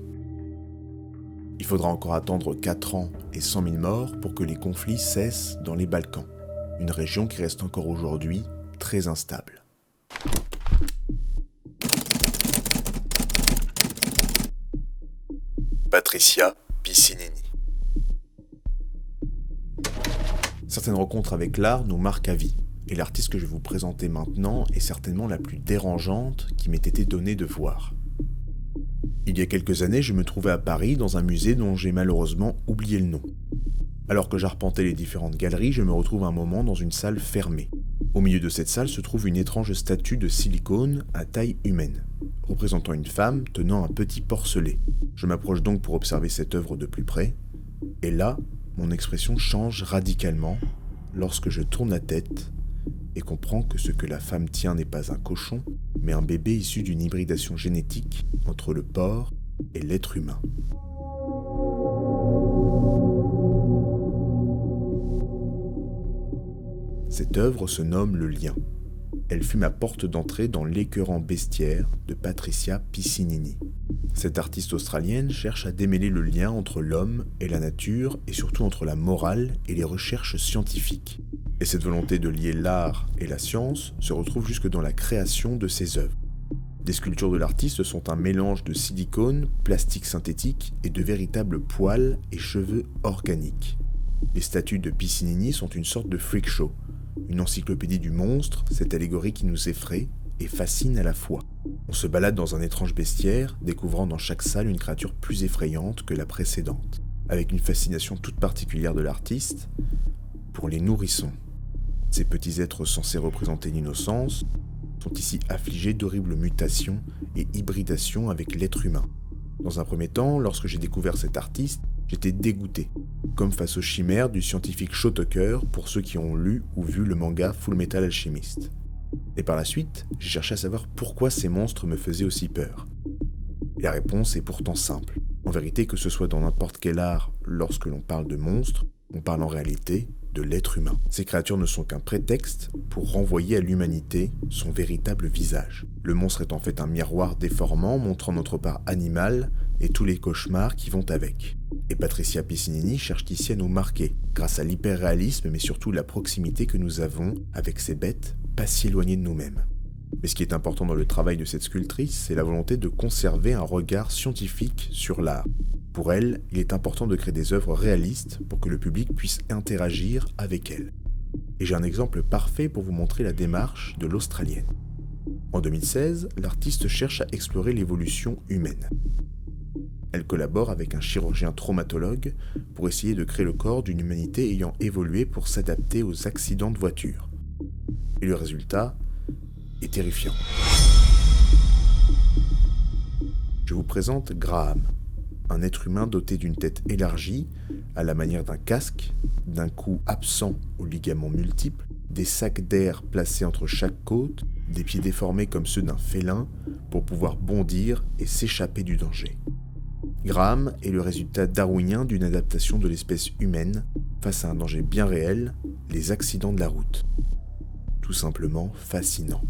Il faudra encore attendre 4 ans et 100 000 morts pour que les conflits cessent dans les Balkans, une région qui reste encore aujourd'hui très instable. Patricia Piccinini. Certaines rencontres avec l'art nous marquent à vie, et l'artiste que je vais vous présenter maintenant est certainement la plus dérangeante qui m'ait été donnée de voir. Il y a quelques années, je me trouvais à Paris dans un musée dont j'ai malheureusement oublié le nom. Alors que j'arpentais les différentes galeries, je me retrouve un moment dans une salle fermée. Au milieu de cette salle se trouve une étrange statue de silicone à taille humaine, représentant une femme tenant un petit porcelet. Je m'approche donc pour observer cette œuvre de plus près, et là, mon expression change radicalement lorsque je tourne la tête et comprends que ce que la femme tient n'est pas un cochon, mais un bébé issu d'une hybridation génétique entre le porc et l'être humain. Cette œuvre se nomme Le Lien. Elle fut ma porte d'entrée dans l'écœurant bestiaire de Patricia Piccinini. Cette artiste australienne cherche à démêler le lien entre l'homme et la nature et surtout entre la morale et les recherches scientifiques. Et cette volonté de lier l'art et la science se retrouve jusque dans la création de ses œuvres. Les sculptures de l'artiste sont un mélange de silicone, plastique synthétique et de véritables poils et cheveux organiques. Les statues de Piccinini sont une sorte de freak show, une encyclopédie du monstre, cette allégorie qui nous effraie et fascine à la fois. On se balade dans un étrange bestiaire, découvrant dans chaque salle une créature plus effrayante que la précédente, avec une fascination toute particulière de l'artiste pour les nourrissons. Ces petits êtres censés représenter l'innocence sont ici affligés d'horribles mutations et hybridations avec l'être humain. Dans un premier temps, lorsque j'ai découvert cet artiste, j'étais dégoûté, comme face aux chimères du scientifique Shaw Tucker pour ceux qui ont lu ou vu le manga Fullmetal Alchemist. Et par la suite, j'ai cherché à savoir pourquoi ces monstres me faisaient aussi peur. Et la réponse est pourtant simple. En vérité, que ce soit dans n'importe quel art, lorsque l'on parle de monstres, on parle en réalité de l'être humain. Ces créatures ne sont qu'un prétexte pour renvoyer à l'humanité son véritable visage. Le monstre est en fait un miroir déformant montrant notre part animale et tous les cauchemars qui vont avec. Et Patricia Piccinini cherche ici à nous marquer, grâce à l'hyperréalisme mais surtout la proximité que nous avons avec ces bêtes pas si éloignées de nous-mêmes. Mais ce qui est important dans le travail de cette sculptrice, c'est la volonté de conserver un regard scientifique sur l'art. Pour elle, il est important de créer des œuvres réalistes pour que le public puisse interagir avec elles. Et j'ai un exemple parfait pour vous montrer la démarche de l'Australienne. En 2016, l'artiste cherche à explorer l'évolution humaine. Elle collabore avec un chirurgien traumatologue pour essayer de créer le corps d'une humanité ayant évolué pour s'adapter aux accidents de voiture. Et le résultat est terrifiant. Je vous présente Graham, un être humain doté d'une tête élargie, à la manière d'un casque, d'un cou absent aux ligaments multiples, des sacs d'air placés entre chaque côte, des pieds déformés comme ceux d'un félin pour pouvoir bondir et s'échapper du danger. Graham est le résultat darwinien d'une adaptation de l'espèce humaine face à un danger bien réel, les accidents de la route. Tout simplement fascinant.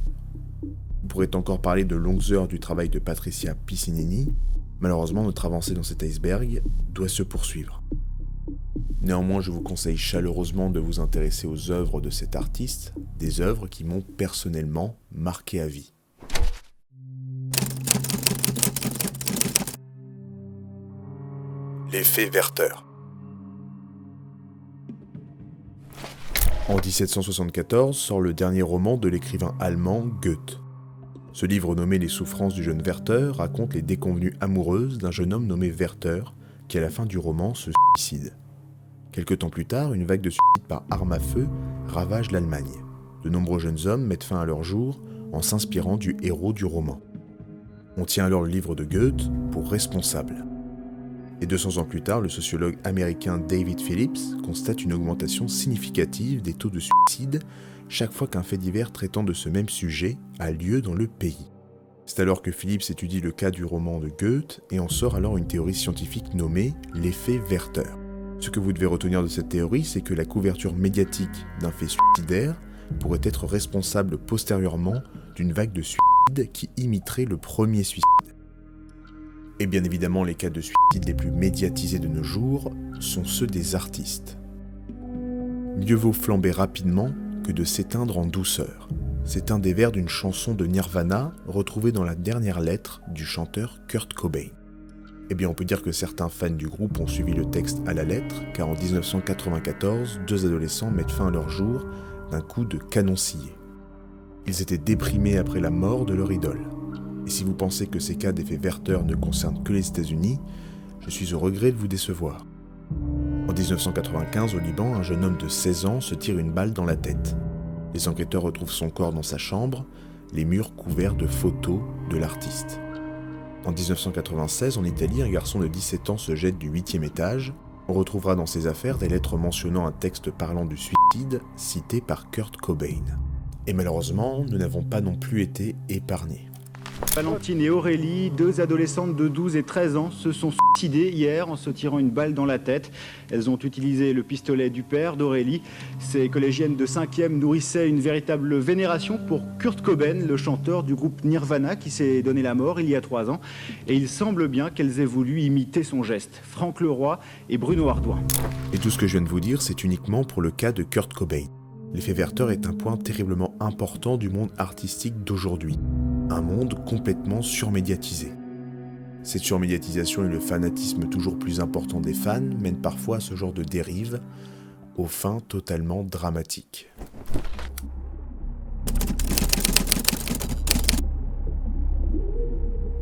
On pourrait encore parler de longues heures du travail de Patricia Piccinini. Malheureusement, notre avancée dans cet iceberg doit se poursuivre. Néanmoins, je vous conseille chaleureusement de vous intéresser aux œuvres de cet artiste, des œuvres qui m'ont personnellement marqué à vie. L'effet Werther. En 1774 sort le dernier roman de l'écrivain allemand Goethe. Ce livre nommé Les souffrances du jeune Werther raconte les déconvenues amoureuses d'un jeune homme nommé Werther qui à la fin du roman se suicide. Quelque temps plus tard, une vague de suicides par arme à feu ravage l'Allemagne. De nombreux jeunes hommes mettent fin à leur jour en s'inspirant du héros du roman. On tient alors le livre de Goethe pour responsable. Et 200 ans plus tard, le sociologue américain David Phillips constate une augmentation significative des taux de suicide chaque fois qu'un fait divers traitant de ce même sujet a lieu dans le pays. C'est alors que Phillips étudie le cas du roman de Goethe et en sort alors une théorie scientifique nommée l'effet Werther. Ce que vous devez retenir de cette théorie, c'est que la couverture médiatique d'un fait suicidaire pourrait être responsable postérieurement d'une vague de suicides qui imiterait le premier suicide. Et bien évidemment, les cas de suicide les plus médiatisés de nos jours sont ceux des artistes. Mieux vaut flamber rapidement que de s'éteindre en douceur. C'est un des vers d'une chanson de Nirvana retrouvée dans la dernière lettre du chanteur Kurt Cobain. Eh bien, on peut dire que certains fans du groupe ont suivi le texte à la lettre, car en 1994, 2 adolescents mettent fin à leur jour d'un coup de canon scié. Ils étaient déprimés après la mort de leur idole. Et si vous pensez que ces cas d'effet Werther ne concernent que les États-Unis, je suis au regret de vous décevoir. En 1995, au Liban, un jeune homme de 16 ans se tire une balle dans la tête. Les enquêteurs retrouvent son corps dans sa chambre, les murs couverts de photos de l'artiste. En 1996, en Italie, un garçon de 17 ans se jette du 8e étage. On retrouvera dans ses affaires des lettres mentionnant un texte parlant du suicide cité par Kurt Cobain. Et malheureusement, nous n'avons pas non plus été épargnés. Valentine et Aurélie, 2 adolescentes de 12 et 13 ans, se sont suicidées hier en se tirant une balle dans la tête. Elles ont utilisé le pistolet du père d'Aurélie. Ces collégiennes de 5e nourrissaient une véritable vénération pour Kurt Cobain, le chanteur du groupe Nirvana qui s'est donné la mort il y a 3 ans. Et il semble bien qu'elles aient voulu imiter son geste. Franck Leroy et Bruno Ardouin. Et tout ce que je viens de vous dire, c'est uniquement pour le cas de Kurt Cobain. L'effet Werther est un point terriblement important du monde artistique d'aujourd'hui. Un monde complètement surmédiatisé. Cette surmédiatisation et le fanatisme toujours plus important des fans mènent parfois à ce genre de dérive, aux fins totalement dramatiques.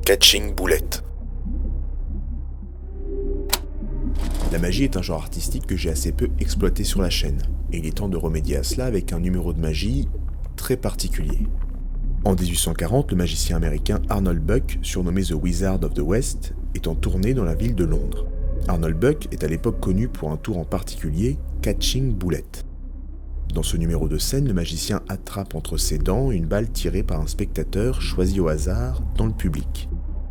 Catching Bullet. La magie est un genre artistique que j'ai assez peu exploité sur la chaîne, et il est temps de remédier à cela avec un numéro de magie très particulier. En 1840, le magicien américain Arnold Buck, surnommé The Wizard of the West, est en tournée dans la ville de Londres. Arnold Buck est à l'époque connu pour un tour en particulier, Catching Bullet. Dans ce numéro de scène, le magicien attrape entre ses dents une balle tirée par un spectateur choisi au hasard dans le public.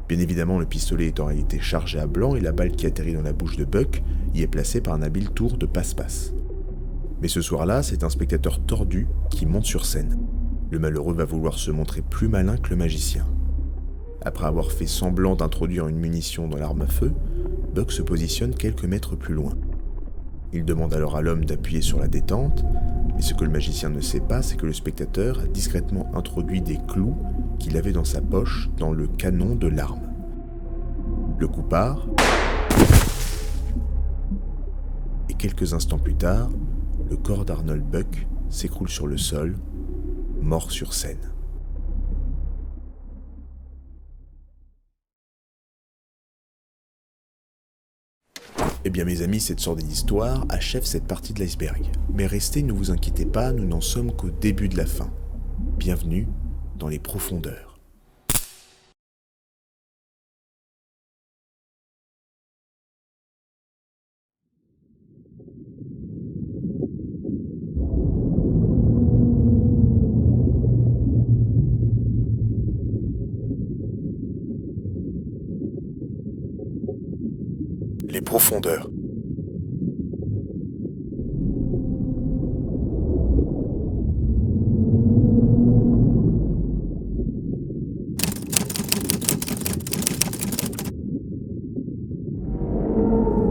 Bien évidemment, le pistolet est en réalité chargé à blanc et la balle qui atterrit dans la bouche de Buck y est placée par un habile tour de passe-passe. Mais ce soir-là, c'est un spectateur tordu qui monte sur scène. Le malheureux va vouloir se montrer plus malin que le magicien. Après avoir fait semblant d'introduire une munition dans l'arme à feu, Buck se positionne quelques mètres plus loin. Il demande alors à l'homme d'appuyer sur la détente, mais ce que le magicien ne sait pas, c'est que le spectateur a discrètement introduit des clous qu'il avait dans sa poche dans le canon de l'arme. Le coup part, et quelques instants plus tard, le corps d'Arnold Buck s'écroule sur le sol, mort sur scène. Eh bien mes amis, cette sordide histoire achève cette partie de l'iceberg. Mais restez, ne vous inquiétez pas, nous n'en sommes qu'au début de la fin. Bienvenue dans les profondeurs. Les profondeurs.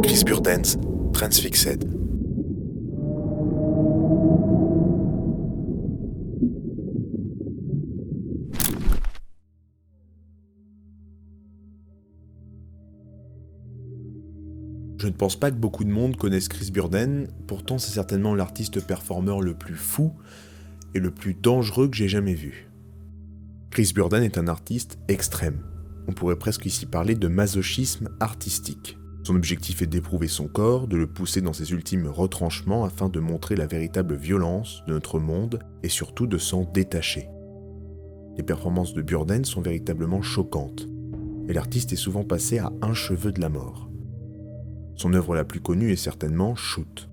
Chris Burden's Transfixed. Je ne pense pas que beaucoup de monde connaisse Chris Burden, pourtant c'est certainement l'artiste-performeur le plus fou et le plus dangereux que j'ai jamais vu. Chris Burden est un artiste extrême. On pourrait presque ici parler de masochisme artistique. Son objectif est d'éprouver son corps, de le pousser dans ses ultimes retranchements afin de montrer la véritable violence de notre monde et surtout de s'en détacher. Les performances de Burden sont véritablement choquantes, et l'artiste est souvent passé à un cheveu de la mort. Son œuvre la plus connue est certainement Shoot.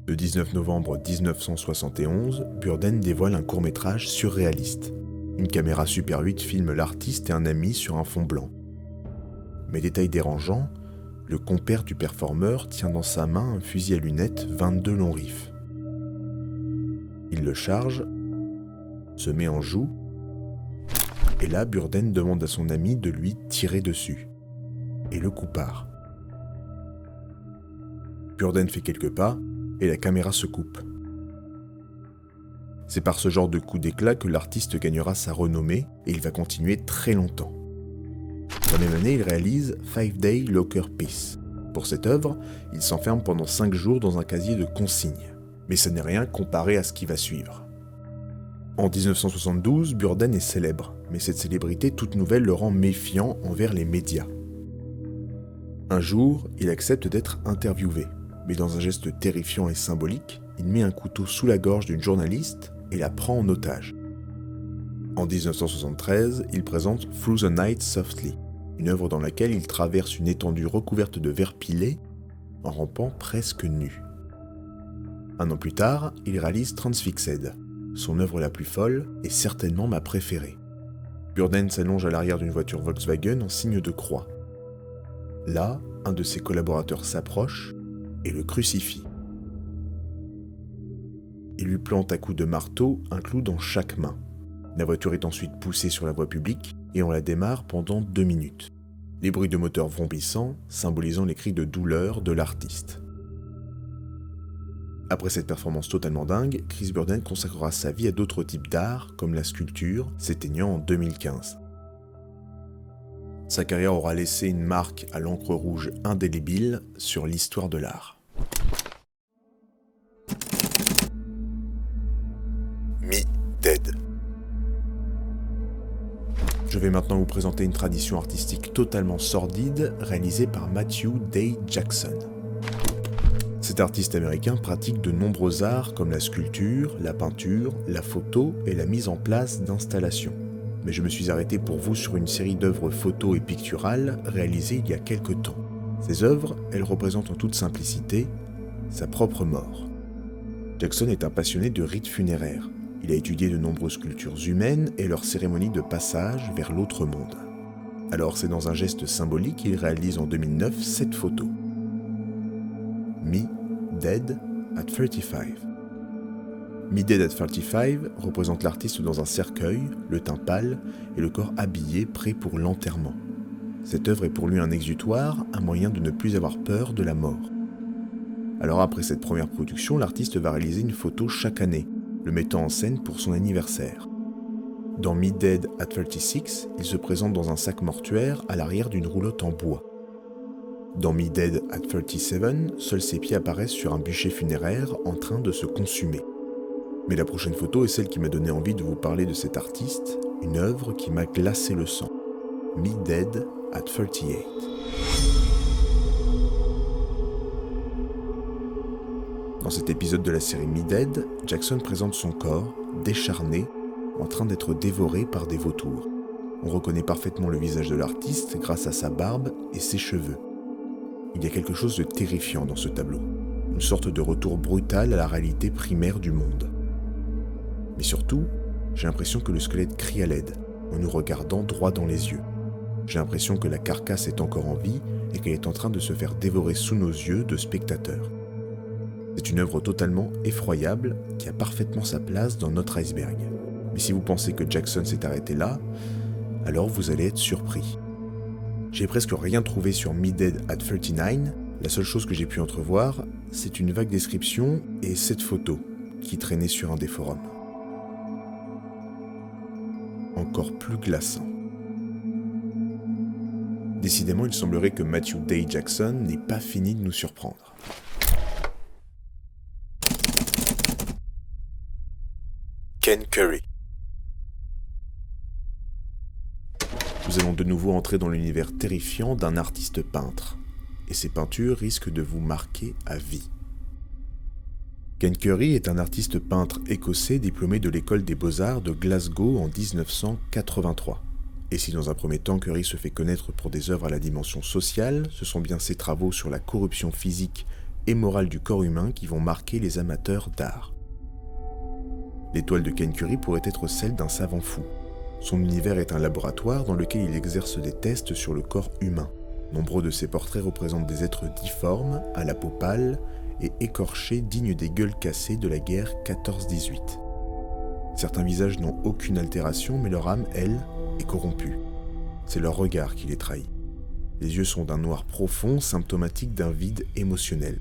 Le 19 novembre 1971, Burden dévoile un court-métrage surréaliste. Une caméra Super 8 filme l'artiste et un ami sur un fond blanc. Mais détail dérangeant, le compère du performeur tient dans sa main un fusil à lunettes 22 longs rifles. Il le charge, se met en joue, et là Burden demande à son ami de lui tirer dessus. Et le coup part. Burden fait quelques pas, et la caméra se coupe. C'est par ce genre de coup d'éclat que l'artiste gagnera sa renommée, et il va continuer très longtemps. La même année, il réalise 5 Day Locker Piece. Pour cette œuvre, il s'enferme pendant 5 jours dans un casier de consignes. Mais ça n'est rien comparé à ce qui va suivre. En 1972, Burden est célèbre, mais cette célébrité toute nouvelle le rend méfiant envers les médias. Un jour, il accepte d'être interviewé, mais dans un geste terrifiant et symbolique, il met un couteau sous la gorge d'une journaliste et la prend en otage. En 1973, il présente Through the Night Softly, une œuvre dans laquelle il traverse une étendue recouverte de verre pilé en rampant presque nu. Un an plus tard, il réalise Transfixed, son œuvre la plus folle et certainement ma préférée. Burden s'allonge à l'arrière d'une voiture Volkswagen en signe de croix. Là, un de ses collaborateurs s'approche et le crucifie. Il lui plante à coups de marteau un clou dans chaque main. La voiture est ensuite poussée sur la voie publique et on la démarre pendant 2 minutes. Les bruits de moteur vrombissants, symbolisant les cris de douleur de l'artiste. Après cette performance totalement dingue, Chris Burden consacrera sa vie à d'autres types d'art, comme la sculpture, s'éteignant en 2015. Sa carrière aura laissé une marque à l'encre rouge indélébile sur l'histoire de l'art. Me Dead. Je vais maintenant vous présenter une tradition artistique totalement sordide réalisée par Matthew Day Jackson. Cet artiste américain pratique de nombreux arts comme la sculpture, la peinture, la photo et la mise en place d'installations. Mais je me suis arrêté pour vous sur une série d'œuvres photo et picturales réalisées il y a quelque temps. Ces œuvres, elles représentent en toute simplicité sa propre mort. Jackson est un passionné de rites funéraires. Il a étudié de nombreuses cultures humaines et leurs cérémonies de passage vers l'autre monde. Alors c'est dans un geste symbolique qu'il réalise en 2009 cette photo. Me Dead at 35. Me Dead at 35 représente l'artiste dans un cercueil, le teint pâle et le corps habillé prêt pour l'enterrement. Cette œuvre est pour lui un exutoire, un moyen de ne plus avoir peur de la mort. Alors après cette première production, l'artiste va réaliser une photo chaque année, le mettant en scène pour son anniversaire. Dans Me Dead at 36, il se présente dans un sac mortuaire à l'arrière d'une roulotte en bois. Dans Me Dead at 37, seuls ses pieds apparaissent sur un bûcher funéraire en train de se consumer. Mais la prochaine photo est celle qui m'a donné envie de vous parler de cet artiste, une œuvre qui m'a glacé le sang. Me Dead at 38. Dans cet épisode de la série Me Dead, Jackson présente son corps, décharné, en train d'être dévoré par des vautours. On reconnaît parfaitement le visage de l'artiste grâce à sa barbe et ses cheveux. Il y a quelque chose de terrifiant dans ce tableau, une sorte de retour brutal à la réalité primaire du monde. Mais surtout, j'ai l'impression que le squelette crie à l'aide, en nous regardant droit dans les yeux. J'ai l'impression que la carcasse est encore en vie et qu'elle est en train de se faire dévorer sous nos yeux de spectateurs. C'est une œuvre totalement effroyable qui a parfaitement sa place dans notre iceberg. Mais si vous pensez que Jackson s'est arrêté là, alors vous allez être surpris. J'ai presque rien trouvé sur Me Dead at 39, la seule chose que j'ai pu entrevoir, c'est une vague description et cette photo qui traînait sur un des forums. Encore plus glaçant. Décidément, il semblerait que Matthew Day Jackson n'ait pas fini de nous surprendre. Ken Curry. Nous allons de nouveau entrer dans l'univers terrifiant d'un artiste peintre, et ses peintures risquent de vous marquer à vie. Ken Curry est un artiste peintre écossais diplômé de l'école des beaux-arts de Glasgow en 1983. Et si dans un premier temps Curry se fait connaître pour des œuvres à la dimension sociale, ce sont bien ses travaux sur la corruption physique et morale du corps humain qui vont marquer les amateurs d'art. L'étoile de Ken Curry pourrait être celle d'un savant fou. Son univers est un laboratoire dans lequel il exerce des tests sur le corps humain. Nombreux de ses portraits représentent des êtres difformes, à la peau pâle et écorchés, dignes des gueules cassées de la guerre 14-18. Certains visages n'ont aucune altération, mais leur âme, elle, est corrompue. C'est leur regard qui les trahit. Les yeux sont d'un noir profond, symptomatique d'un vide émotionnel.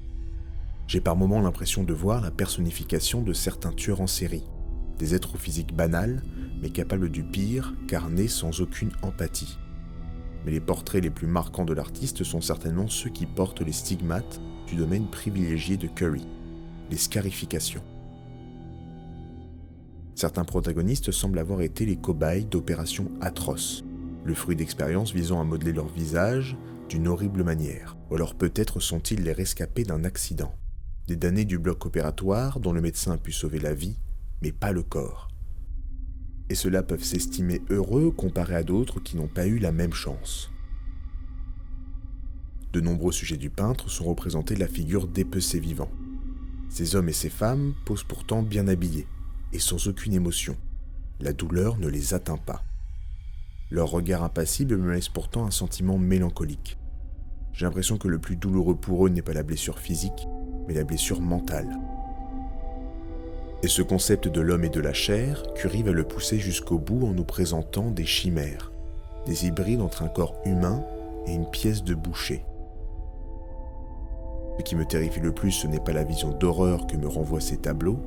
J'ai par moments l'impression de voir la personnification de certains tueurs en série. Des êtres au physique banal, mais capables du pire, car nés sans aucune empathie. Mais les portraits les plus marquants de l'artiste sont certainement ceux qui portent les stigmates du domaine privilégié de Curry, les scarifications. Certains protagonistes semblent avoir été les cobayes d'opérations atroces, le fruit d'expériences visant à modeler leur visage d'une horrible manière, ou alors peut-être sont-ils les rescapés d'un accident, des damnés du bloc opératoire dont le médecin a pu sauver la vie, mais pas le corps. Et ceux-là peuvent s'estimer heureux comparés à d'autres qui n'ont pas eu la même chance. De nombreux sujets du peintre sont représentés de la figure dépecée vivant. Ces hommes et ces femmes posent pourtant bien habillés, et sans aucune émotion. La douleur ne les atteint pas. Leur regard impassible me laisse pourtant un sentiment mélancolique. J'ai l'impression que le plus douloureux pour eux n'est pas la blessure physique, mais la blessure mentale. Et ce concept de l'homme et de la chair, Curry va le pousser jusqu'au bout en nous présentant des chimères, des hybrides entre un corps humain et une pièce de boucher. Ce qui me terrifie le plus, ce n'est pas la vision d'horreur que me renvoient ces tableaux,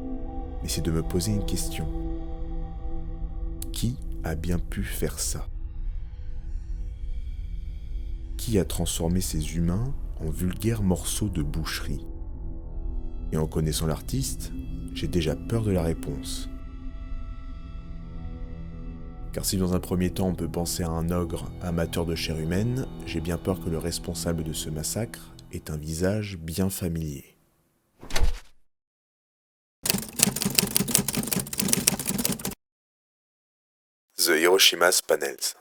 mais c'est de me poser une question. Qui a bien pu faire ça ? Qui a transformé ces humains en vulgaires morceaux de boucherie ? Et en connaissant l'artiste, j'ai déjà peur de la réponse. Car si dans un premier temps on peut penser à un ogre amateur de chair humaine, j'ai bien peur que le responsable de ce massacre ait un visage bien familier. The Hiroshima's Panels.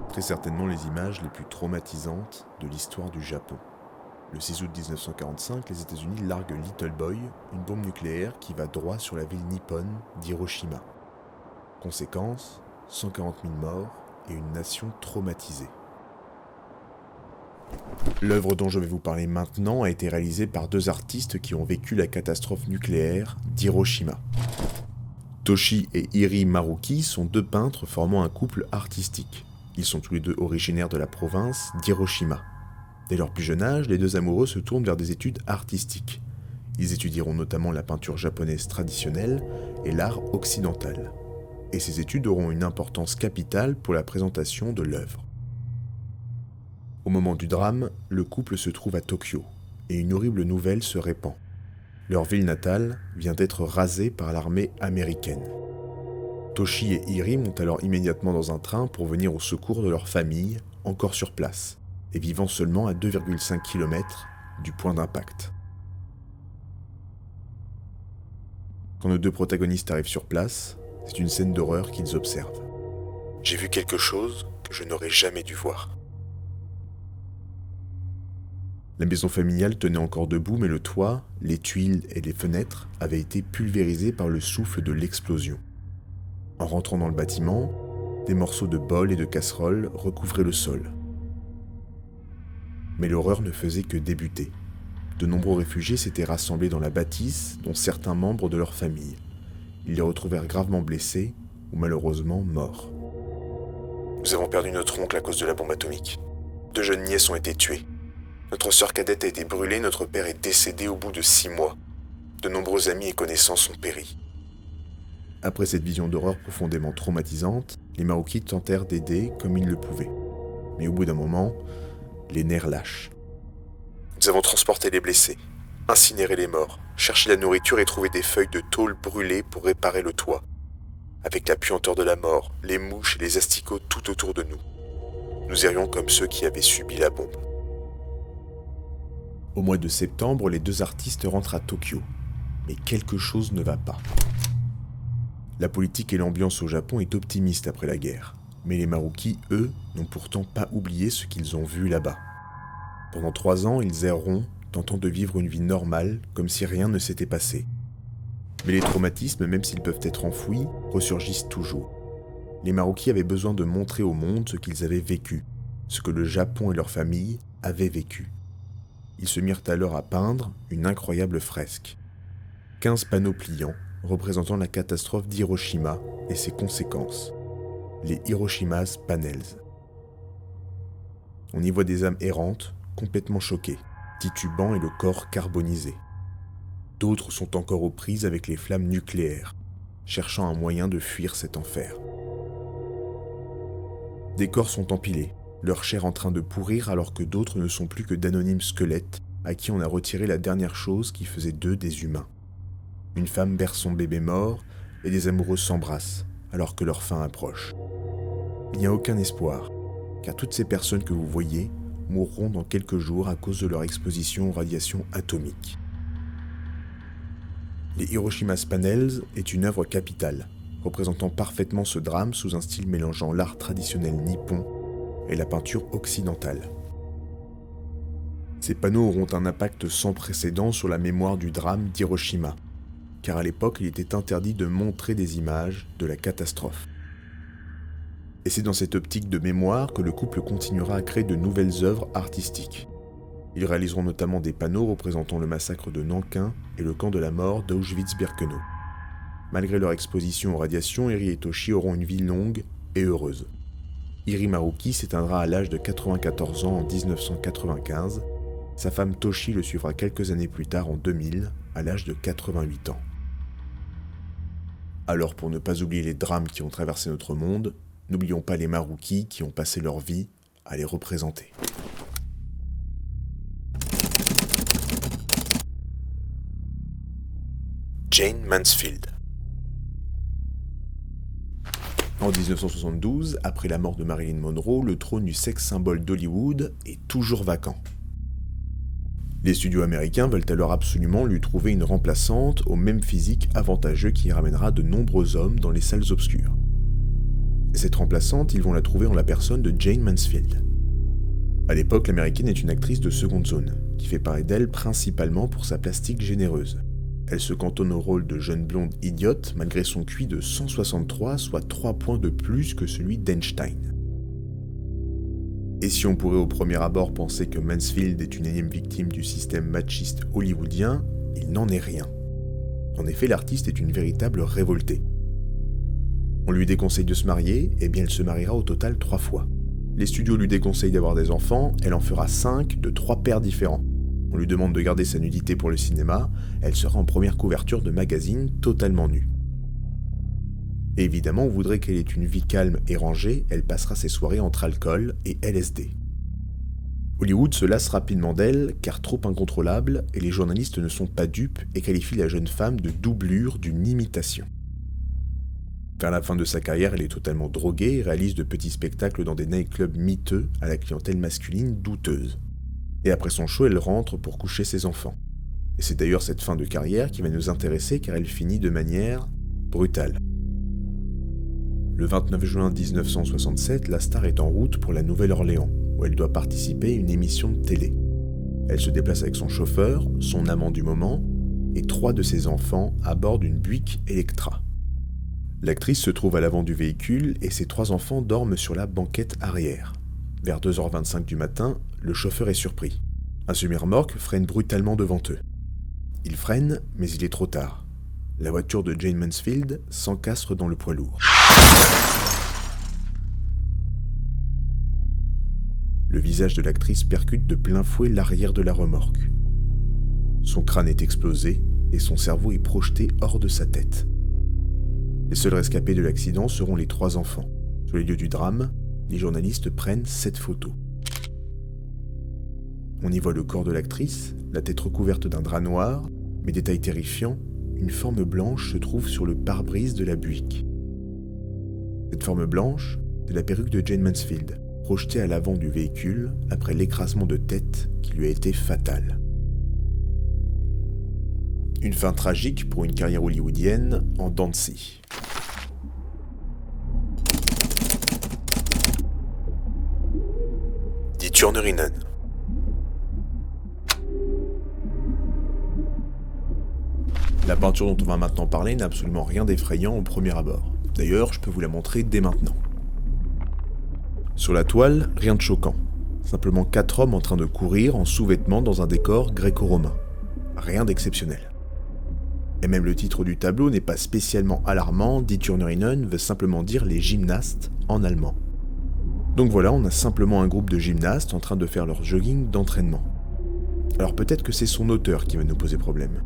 Très certainement les images les plus traumatisantes de l'histoire du Japon. Le 6 août 1945, les États-Unis larguent Little Boy, une bombe nucléaire qui va droit sur la ville nippone d'Hiroshima. Conséquence, 140 000 morts et une nation traumatisée. L'œuvre dont je vais vous parler maintenant a été réalisée par deux artistes qui ont vécu la catastrophe nucléaire d'Hiroshima. Toshi et Iri Maruki sont deux peintres formant un couple artistique. Ils sont tous les deux originaires de la province d'Hiroshima. Dès leur plus jeune âge, les deux amoureux se tournent vers des études artistiques. Ils étudieront notamment la peinture japonaise traditionnelle et l'art occidental. Et ces études auront une importance capitale pour la présentation de l'œuvre. Au moment du drame, le couple se trouve à Tokyo, et une horrible nouvelle se répand. Leur ville natale vient d'être rasée par l'armée américaine. Toshi et Iri montent alors immédiatement dans un train pour venir au secours de leur famille, encore sur place, et vivant seulement à 2,5 km du point d'impact. Quand nos deux protagonistes arrivent sur place, c'est une scène d'horreur qu'ils observent. J'ai vu quelque chose que je n'aurais jamais dû voir. La maison familiale tenait encore debout, mais le toit, les tuiles et les fenêtres avaient été pulvérisés par le souffle de l'explosion. En rentrant dans le bâtiment, des morceaux de bols et de casseroles recouvraient le sol. Mais l'horreur ne faisait que débuter. De nombreux réfugiés s'étaient rassemblés dans la bâtisse, dont certains membres de leur famille. Ils les retrouvèrent gravement blessés ou malheureusement morts. Nous avons perdu notre oncle à cause de la bombe atomique. 2 jeunes nièces ont été tuées. Notre sœur cadette a été brûlée, notre père est décédé au bout de 6 mois. De nombreux amis et connaissances ont péri. Après cette vision d'horreur profondément traumatisante, les Maruki tentèrent d'aider comme ils le pouvaient. Mais au bout d'un moment, les nerfs lâchent. Nous avons transporté les blessés, incinéré les morts, cherché la nourriture et trouvé des feuilles de tôle brûlées pour réparer le toit. Avec la puanteur de la mort, les mouches et les asticots tout autour de nous. Nous errions comme ceux qui avaient subi la bombe. Au mois de septembre, les deux artistes rentrent à Tokyo. Mais quelque chose ne va pas. La politique et l'ambiance au Japon est optimiste après la guerre. Mais les Maruki, eux, n'ont pourtant pas oublié ce qu'ils ont vu là-bas. Pendant 3 ans, ils erreront, tentant de vivre une vie normale, comme si rien ne s'était passé. Mais les traumatismes, même s'ils peuvent être enfouis, ressurgissent toujours. Les Maruki avaient besoin de montrer au monde ce qu'ils avaient vécu, ce que le Japon et leur famille avaient vécu. Ils se mirent alors à peindre une incroyable fresque. 15 panneaux pliants, représentant la catastrophe d'Hiroshima et ses conséquences. Les Hiroshima's Panels. On y voit des âmes errantes, complètement choquées, titubant et le corps carbonisé. D'autres sont encore aux prises avec les flammes nucléaires, cherchant un moyen de fuir cet enfer. Des corps sont empilés, leur chair en train de pourrir alors que d'autres ne sont plus que d'anonymes squelettes à qui on a retiré la dernière chose qui faisait d'eux des humains. Une femme berce son bébé mort et des amoureux s'embrassent alors que leur fin approche. Il n'y a aucun espoir, car toutes ces personnes que vous voyez mourront dans quelques jours à cause de leur exposition aux radiations atomiques. Les Hiroshima's Panels est une œuvre capitale, représentant parfaitement ce drame sous un style mélangeant l'art traditionnel nippon et la peinture occidentale. Ces panneaux auront un impact sans précédent sur la mémoire du drame d'Hiroshima, car à l'époque il était interdit de montrer des images de la catastrophe. Et c'est dans cette optique de mémoire que le couple continuera à créer de nouvelles œuvres artistiques. Ils réaliseront notamment des panneaux représentant le massacre de Nankin et le camp de la mort d'Auschwitz-Birkenau. Malgré leur exposition aux radiations, Eri et Toshi auront une vie longue et heureuse. Eri Maruki s'éteindra à l'âge de 94 ans en 1995. Sa femme Toshi le suivra quelques années plus tard en 2000, à l'âge de 88 ans. Alors pour ne pas oublier les drames qui ont traversé notre monde, n'oublions pas les Maruki qui ont passé leur vie à les représenter. Jayne Mansfield. En 1972, après la mort de Marilyn Monroe, le trône du sex symbole d'Hollywood est toujours vacant. Les studios américains veulent alors absolument lui trouver une remplaçante au même physique avantageux qui ramènera de nombreux hommes dans les salles obscures. Et cette remplaçante, ils vont la trouver en la personne de Jayne Mansfield. À l'époque, l'américaine est une actrice de seconde zone, qui fait parler d'elle principalement pour sa plastique généreuse. Elle se cantonne au rôle de jeune blonde idiote malgré son QI de 163, soit 3 points de plus que celui d'Einstein. Et si on pourrait au premier abord penser que Mansfield est une énième victime du système machiste hollywoodien, il n'en est rien. En effet, l'artiste est une véritable révoltée. On lui déconseille de se marier, et bien elle se mariera au total 3 fois. Les studios lui déconseillent d'avoir des enfants, elle en fera 5 de 3 pères différents. On lui demande de garder sa nudité pour le cinéma, elle sera en première couverture de magazines totalement nue. Et évidemment, on voudrait qu'elle ait une vie calme et rangée, elle passera ses soirées entre alcool et LSD. Hollywood se lasse rapidement d'elle, car trop incontrôlable, et les journalistes ne sont pas dupes et qualifient la jeune femme de doublure d'une imitation. Vers la fin de sa carrière, elle est totalement droguée et réalise de petits spectacles dans des nightclubs miteux à la clientèle masculine douteuse. Et après son show, elle rentre pour coucher ses enfants. Et c'est d'ailleurs cette fin de carrière qui va nous intéresser car elle finit de manière brutale. Le 29 juin 1967, la star est en route pour la Nouvelle-Orléans, où elle doit participer à une émission de télé. Elle se déplace avec son chauffeur, son amant du moment, et 3 de ses enfants à bord d'une Buick Electra. L'actrice se trouve à l'avant du véhicule et ses 3 enfants dorment sur la banquette arrière. Vers 2h25 du matin, le chauffeur est surpris. Un semi-remorque freine brutalement devant eux. Il freine, mais il est trop tard. La voiture de Jayne Mansfield s'encastre dans le poids lourd. Le visage de l'actrice percute de plein fouet l'arrière de la remorque. Son crâne est explosé et son cerveau est projeté hors de sa tête. Les seuls rescapés de l'accident seront les 3 enfants. Sur les lieux du drame, les journalistes prennent 7 photos. On y voit le corps de l'actrice, la tête recouverte d'un drap noir, mais détail terrifiant, une forme blanche se trouve sur le pare-brise de la Buick. Cette forme blanche, c'est la perruque de Jayne Mansfield, projetée à l'avant du véhicule après l'écrasement de tête qui lui a été fatal. Une fin tragique pour une carrière hollywoodienne en dents de scie. Turnerinen. La peinture dont on va maintenant parler n'a absolument rien d'effrayant au premier abord. D'ailleurs, je peux vous la montrer dès maintenant. Sur la toile, rien de choquant. Simplement 4 hommes en train de courir en sous-vêtements dans un décor gréco-romain. Rien d'exceptionnel. Et même le titre du tableau n'est pas spécialement alarmant, Die Turnerinnen veut simplement dire les gymnastes en allemand. Donc voilà, on a simplement un groupe de gymnastes en train de faire leur jogging d'entraînement. Alors peut-être que c'est son auteur qui va nous poser problème.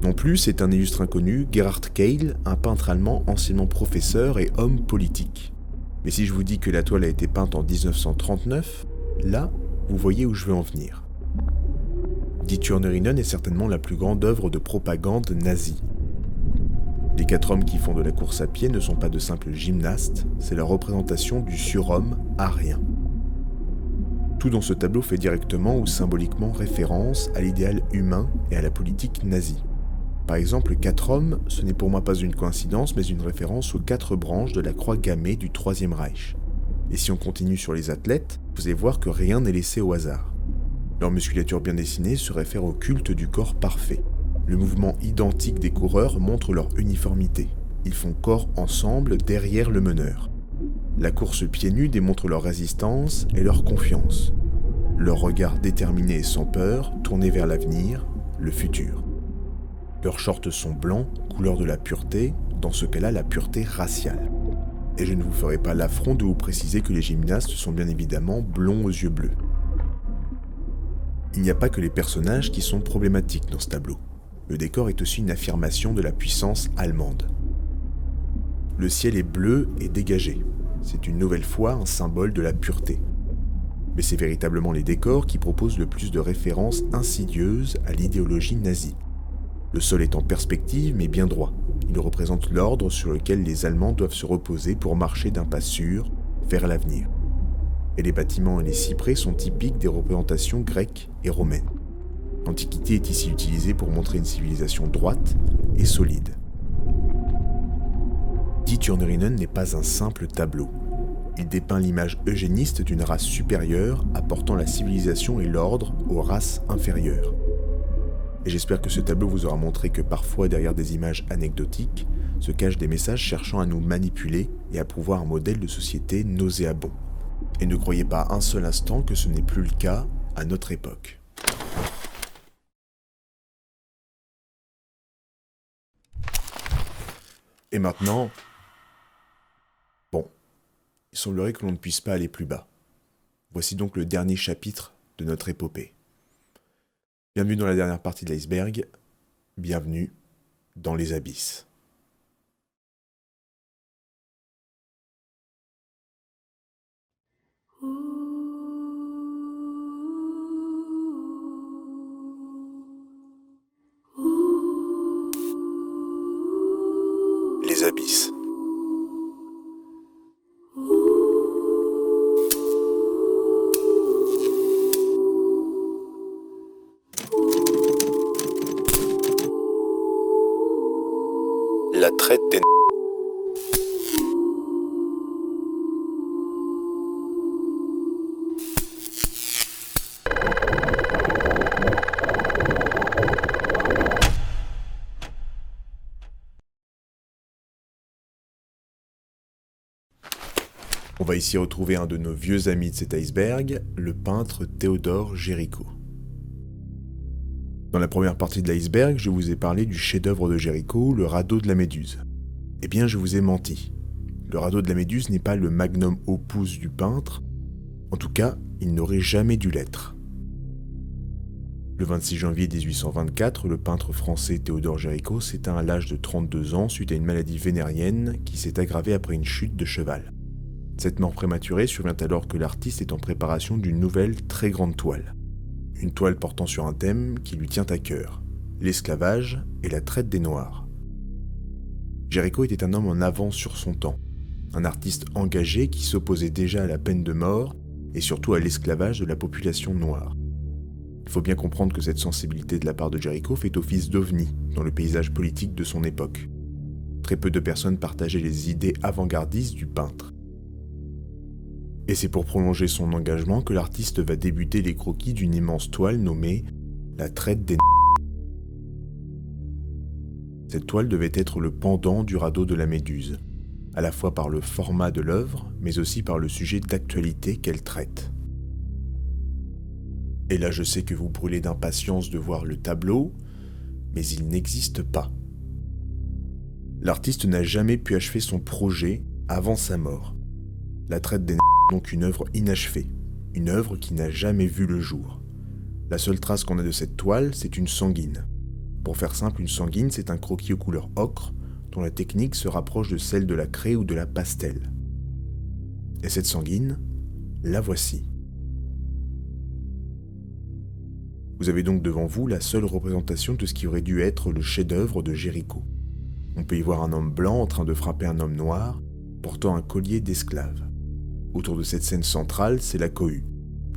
Non plus, c'est un illustre inconnu, Gerhard Keil, un peintre allemand anciennement professeur et homme politique. Mais si je vous dis que la toile a été peinte en 1939, là, vous voyez où je veux en venir. Die Turnerinnen est certainement la plus grande œuvre de propagande nazie. Les 4 hommes qui font de la course à pied ne sont pas de simples gymnastes, c'est la représentation du surhomme arien. Tout dans ce tableau fait directement ou symboliquement référence à l'idéal humain et à la politique nazie. Par exemple, 4 hommes, ce n'est pour moi pas une coïncidence, mais une référence aux 4 branches de la croix gammée du Troisième Reich. Et si on continue sur les athlètes, vous allez voir que rien n'est laissé au hasard. Leur musculature bien dessinée se réfère au culte du corps parfait. Le mouvement identique des coureurs montre leur uniformité. Ils font corps ensemble derrière le meneur. La course pieds nus démontre leur résistance et leur confiance. Leur regard déterminé et sans peur, tourné vers l'avenir, le futur. Leurs shorts sont blancs, couleur de la pureté, dans ce cas-là la pureté raciale. Et je ne vous ferai pas l'affront de vous préciser que les gymnastes sont bien évidemment blonds aux yeux bleus. Il n'y a pas que les personnages qui sont problématiques dans ce tableau. Le décor est aussi une affirmation de la puissance allemande. Le ciel est bleu et dégagé. C'est une nouvelle fois un symbole de la pureté. Mais c'est véritablement les décors qui proposent le plus de références insidieuses à l'idéologie nazie. Le sol est en perspective mais bien droit. Il représente l'ordre sur lequel les Allemands doivent se reposer pour marcher d'un pas sûr vers l'avenir. Et les bâtiments et les cyprès sont typiques des représentations grecques et romaines. L'Antiquité est ici utilisée pour montrer une civilisation droite et solide. Die Turnerinen n'est pas un simple tableau. Il dépeint l'image eugéniste d'une race supérieure apportant la civilisation et l'ordre aux races inférieures. Et j'espère que ce tableau vous aura montré que parfois derrière des images anecdotiques se cachent des messages cherchant à nous manipuler et à prouvoir un modèle de société nauséabond. Et ne croyez pas un seul instant que ce n'est plus le cas à notre époque. Et maintenant, bon, il semblerait que l'on ne puisse pas aller plus bas. Voici donc le dernier chapitre de notre épopée. Bienvenue dans la dernière partie de l'iceberg, bienvenue dans les abysses. Les abysses. La traite des... On va ici retrouver un de nos vieux amis de cet iceberg, le peintre Théodore Géricault. Dans la première partie de l'iceberg, je vous ai parlé du chef-d'œuvre de Géricault, le radeau de la Méduse. Eh bien, je vous ai menti. Le radeau de la Méduse n'est pas le magnum opus du peintre. En tout cas, il n'aurait jamais dû l'être. Le 26 janvier 1824, le peintre français Théodore Géricault s'éteint à l'âge de 32 ans suite à une maladie vénérienne qui s'est aggravée après une chute de cheval. Cette mort prématurée survient alors que l'artiste est en préparation d'une nouvelle très grande toile. Une toile portant sur un thème qui lui tient à cœur, l'esclavage et la traite des Noirs. Géricault était un homme en avance sur son temps, un artiste engagé qui s'opposait déjà à la peine de mort et surtout à l'esclavage de la population noire. Il faut bien comprendre que cette sensibilité de la part de Géricault fait office d'ovni dans le paysage politique de son époque. Très peu de personnes partageaient les idées avant-gardistes du peintre. Et c'est pour prolonger son engagement que l'artiste va débuter les croquis d'une immense toile nommée « La traite des Noirs ». Cette toile devait être le pendant du radeau de la Méduse, à la fois par le format de l'œuvre, mais aussi par le sujet d'actualité qu'elle traite. Et là je sais que vous brûlez d'impatience de voir le tableau, mais il n'existe pas. L'artiste n'a jamais pu achever son projet avant sa mort. La traite des Noirs est donc une œuvre inachevée, une œuvre qui n'a jamais vu le jour. La seule trace qu'on a de cette toile, c'est une sanguine. Pour faire simple, une sanguine, c'est un croquis aux couleurs ocre, dont la technique se rapproche de celle de la craie ou de la pastel. Et cette sanguine, la voici. Vous avez donc devant vous la seule représentation de ce qui aurait dû être le chef-d'œuvre de Géricault. On peut y voir un homme blanc en train de frapper un homme noir, portant un collier d'esclave. Autour de cette scène centrale, c'est la cohue.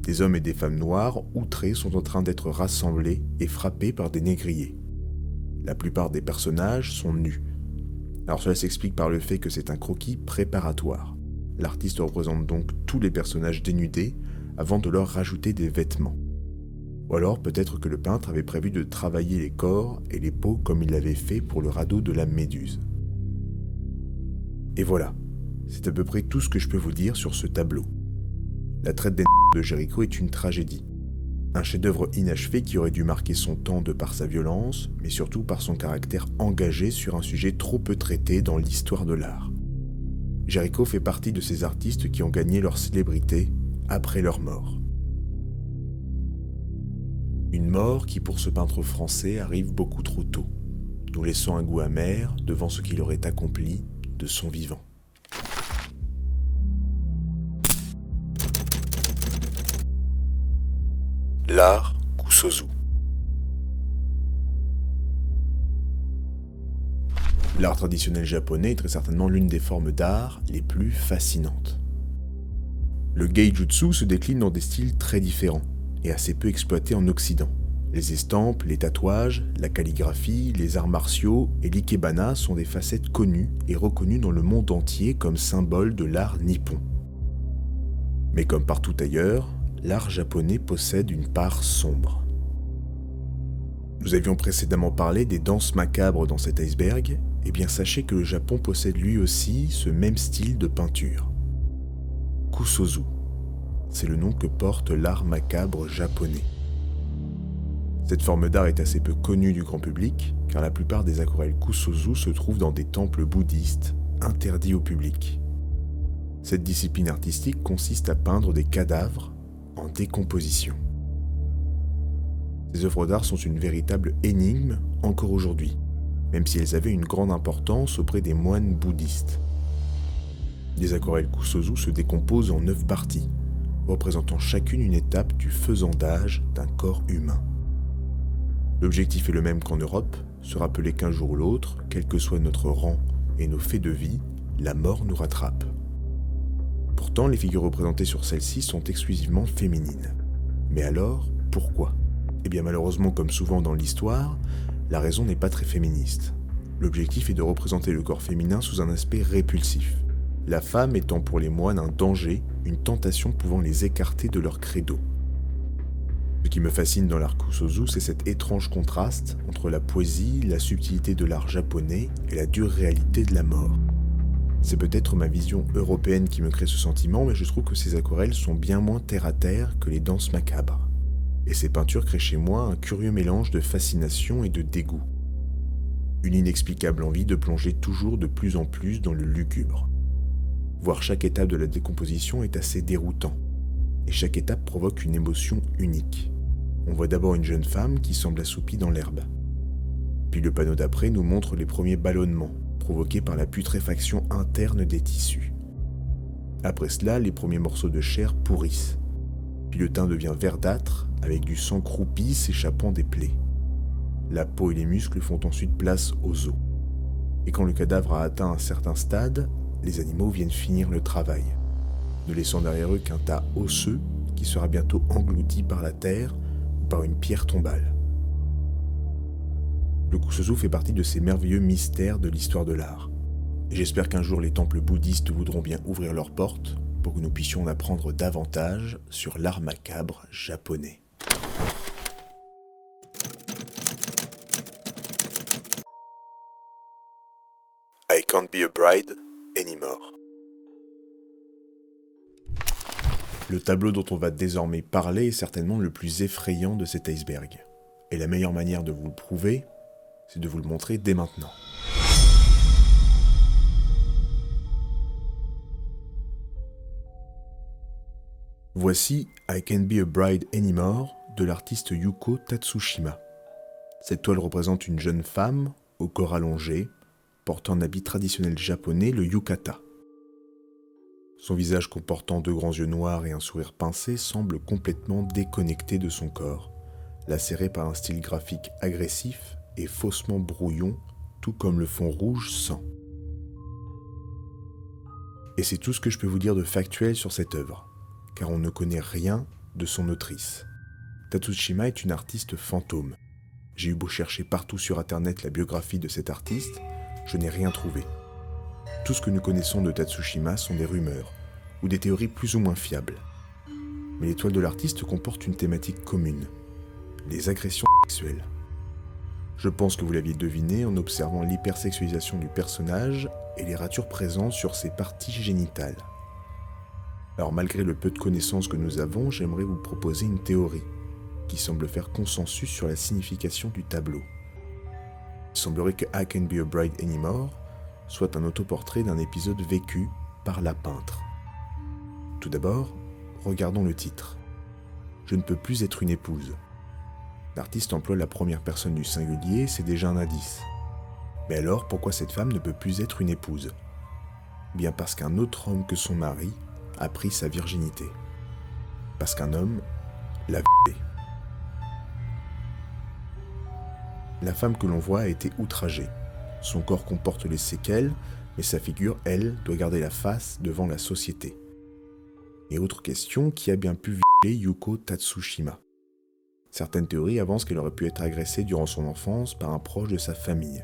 Des hommes et des femmes noirs, outrés, sont en train d'être rassemblés et frappés par des négriers. La plupart des personnages sont nus. Alors cela s'explique par le fait que c'est un croquis préparatoire. L'artiste représente donc tous les personnages dénudés avant de leur rajouter des vêtements. Ou alors peut-être que le peintre avait prévu de travailler les corps et les peaux comme il l'avait fait pour le radeau de la Méduse. Et voilà, c'est à peu près tout ce que je peux vous dire sur ce tableau. La traite des de Jéricho est une tragédie. Un chef-d'œuvre inachevé qui aurait dû marquer son temps de par sa violence, mais surtout par son caractère engagé sur un sujet trop peu traité dans l'histoire de l'art. Jéricho fait partie de ces artistes qui ont gagné leur célébrité après leur mort. Une mort qui, pour ce peintre français, arrive beaucoup trop tôt, nous laissant un goût amer devant ce qu'il aurait accompli de son vivant. L'art Kusozu. L'art traditionnel japonais est très certainement l'une des formes d'art les plus fascinantes. Le geijutsu se décline dans des styles très différents et assez peu exploités en Occident. Les estampes, les tatouages, la calligraphie, les arts martiaux et l'ikebana sont des facettes connues et reconnues dans le monde entier comme symbole de l'art nippon. Mais comme partout ailleurs, l'art japonais possède une part sombre. Nous avions précédemment parlé des danses macabres dans cet iceberg, et bien sachez que le Japon possède lui aussi ce même style de peinture. Kusozu, c'est le nom que porte l'art macabre japonais. Cette forme d'art est assez peu connue du grand public, car la plupart des aquarelles Kusozu se trouvent dans des temples bouddhistes, interdits au public. Cette discipline artistique consiste à peindre des cadavres en décomposition. Ces œuvres d'art sont une véritable énigme encore aujourd'hui, même si elles avaient une grande importance auprès des moines bouddhistes. Les aquarelles Kusozu se décomposent en 9 parties, représentant chacune une étape du faisandage d'un corps humain. L'objectif est le même qu'en Europe, se rappeler qu'un jour ou l'autre, quel que soit notre rang et nos faits de vie, la mort nous rattrape. Pourtant, les figures représentées sur celle-ci sont exclusivement féminines. Mais alors, pourquoi ? Eh bien malheureusement, comme souvent dans l'histoire, la raison n'est pas très féministe. L'objectif est de représenter le corps féminin sous un aspect répulsif, la femme étant pour les moines un danger, une tentation pouvant les écarter de leur credo. Ce qui me fascine dans l'art Kusozu, c'est cet étrange contraste entre la poésie, la subtilité de l'art japonais et la dure réalité de la mort. C'est peut-être ma vision européenne qui me crée ce sentiment, mais je trouve que ces aquarelles sont bien moins terre-à-terre que les danses macabres. Et ces peintures créent chez moi un curieux mélange de fascination et de dégoût. Une inexplicable envie de plonger toujours de plus en plus dans le lugubre. Voir chaque étape de la décomposition est assez déroutant, et chaque étape provoque une émotion unique. On voit d'abord une jeune femme qui semble assoupie dans l'herbe. Puis le panneau d'après nous montre les premiers ballonnements, provoqués par la putréfaction interne des tissus. Après cela, les premiers morceaux de chair pourrissent. Puis le teint devient verdâtre, avec du sang croupi s'échappant des plaies. La peau et les muscles font ensuite place aux os. Et quand le cadavre a atteint un certain stade, les animaux viennent finir le travail, ne laissant derrière eux qu'un tas osseux qui sera bientôt englouti par la terre ou par une pierre tombale. Le Kusozu fait partie de ces merveilleux mystères de l'histoire de l'art. Et j'espère qu'un jour les temples bouddhistes voudront bien ouvrir leurs portes pour que nous puissions en apprendre davantage sur l'art macabre japonais. I can't be a bride anymore. Le tableau dont on va désormais parler est certainement le plus effrayant de cet iceberg. Et la meilleure manière de vous le prouver, c'est de vous le montrer dès maintenant. Voici I Can't Be a Bride Anymore de l'artiste Yuko Tatsushima. Cette toile représente une jeune femme, au corps allongé, portant un habit traditionnel japonais, le yukata. Son visage comportant 2 grands yeux noirs et un sourire pincé semble complètement déconnecté de son corps, lacéré par un style graphique agressif et faussement brouillon, tout comme le fond rouge sang. Et c'est tout ce que je peux vous dire de factuel sur cette œuvre, car on ne connaît rien de son autrice. Tatsushima est une artiste fantôme. J'ai eu beau chercher partout sur internet la biographie de cet artiste, je n'ai rien trouvé. Tout ce que nous connaissons de Tatsushima sont des rumeurs, ou des théories plus ou moins fiables. Mais l'étoile de l'artiste comporte une thématique commune, les agressions sexuelles. Je pense que vous l'aviez deviné en observant l'hypersexualisation du personnage et les ratures présentes sur ses parties génitales. Alors malgré le peu de connaissances que nous avons, j'aimerais vous proposer une théorie qui semble faire consensus sur la signification du tableau. Il semblerait que I Can't Be a Bride Anymore soit un autoportrait d'un épisode vécu par la peintre. Tout d'abord, regardons le titre. Je ne peux plus être une épouse. L'artiste emploie la première personne du singulier, c'est déjà un indice. Mais alors, pourquoi cette femme ne peut plus être une épouse ? Bien parce qu'un autre homme que son mari a pris sa virginité. Parce qu'un homme l'a violée. La femme que l'on voit a été outragée. Son corps comporte les séquelles, mais sa figure, elle, doit garder la face devant la société. Et autre question, qui a bien pu violer Yuko Tatsushima ? Certaines théories avancent qu'elle aurait pu être agressée durant son enfance par un proche de sa famille.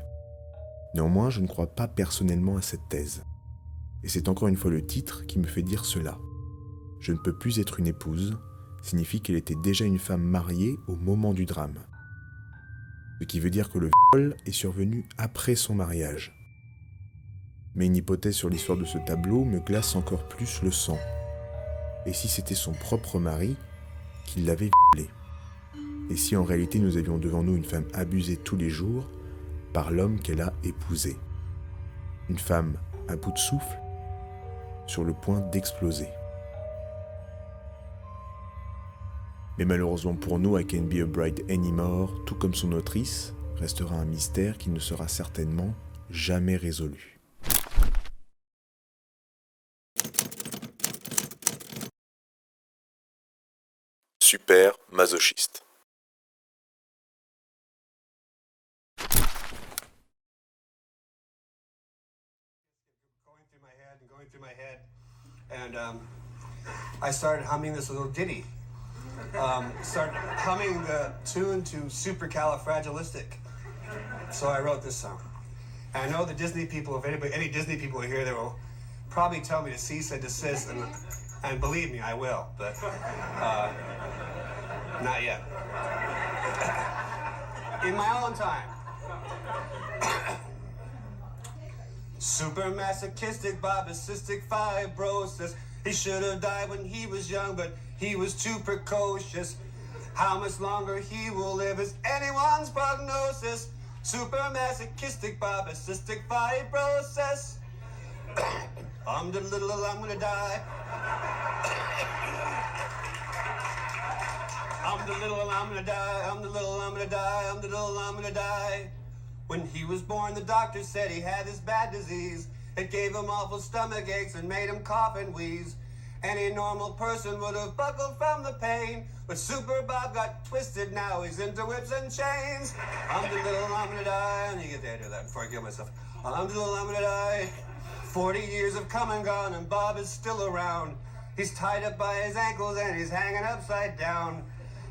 Néanmoins, je ne crois pas personnellement à cette thèse. Et c'est encore une fois le titre qui me fait dire cela. Je ne peux plus être une épouse signifie qu'elle était déjà une femme mariée au moment du drame. Ce qui veut dire que le viol est survenu après son mariage. Mais une hypothèse sur l'histoire de ce tableau me glace encore plus le sang. Et si c'était son propre mari qui l'avait violée ? Et si en réalité nous avions devant nous une femme abusée tous les jours par l'homme qu'elle a épousé ? Une femme à bout de souffle, sur le point d'exploser. Mais malheureusement pour nous, I Can't Be a Bride Anymore, tout comme son autrice, restera un mystère qui ne sera certainement jamais résolu. Super masochiste. Going through my head, and I started humming this little ditty. Started humming the tune to Supercalifragilistic. So I wrote this song. And I know the Disney people, if any Disney people are here, they will probably tell me to cease and desist, and believe me, I will, but not yet. In my own time. Super masochistic, cystic fibrosis. He should have died when he was young, but he was too precocious. How much longer he will live is anyone's prognosis. Super masochistic, cystic fibrosis. I'm the little, I'm gonna die. I'm the little, I'm gonna die. I'm the little, I'm gonna die. I'm the little, I'm gonna die. When he was born, the doctor said he had this bad disease. It gave him awful stomach aches and made him cough and wheeze. Any normal person would have buckled from the pain, but Super Bob got twisted, now he's into whips and chains. I'm the little, I'm gonna die. And you get there, do that before I kill myself. I'm the little, I'm gonna die. 40 years have come and gone, and Bob is still around. He's tied up by his ankles and he's hanging upside down.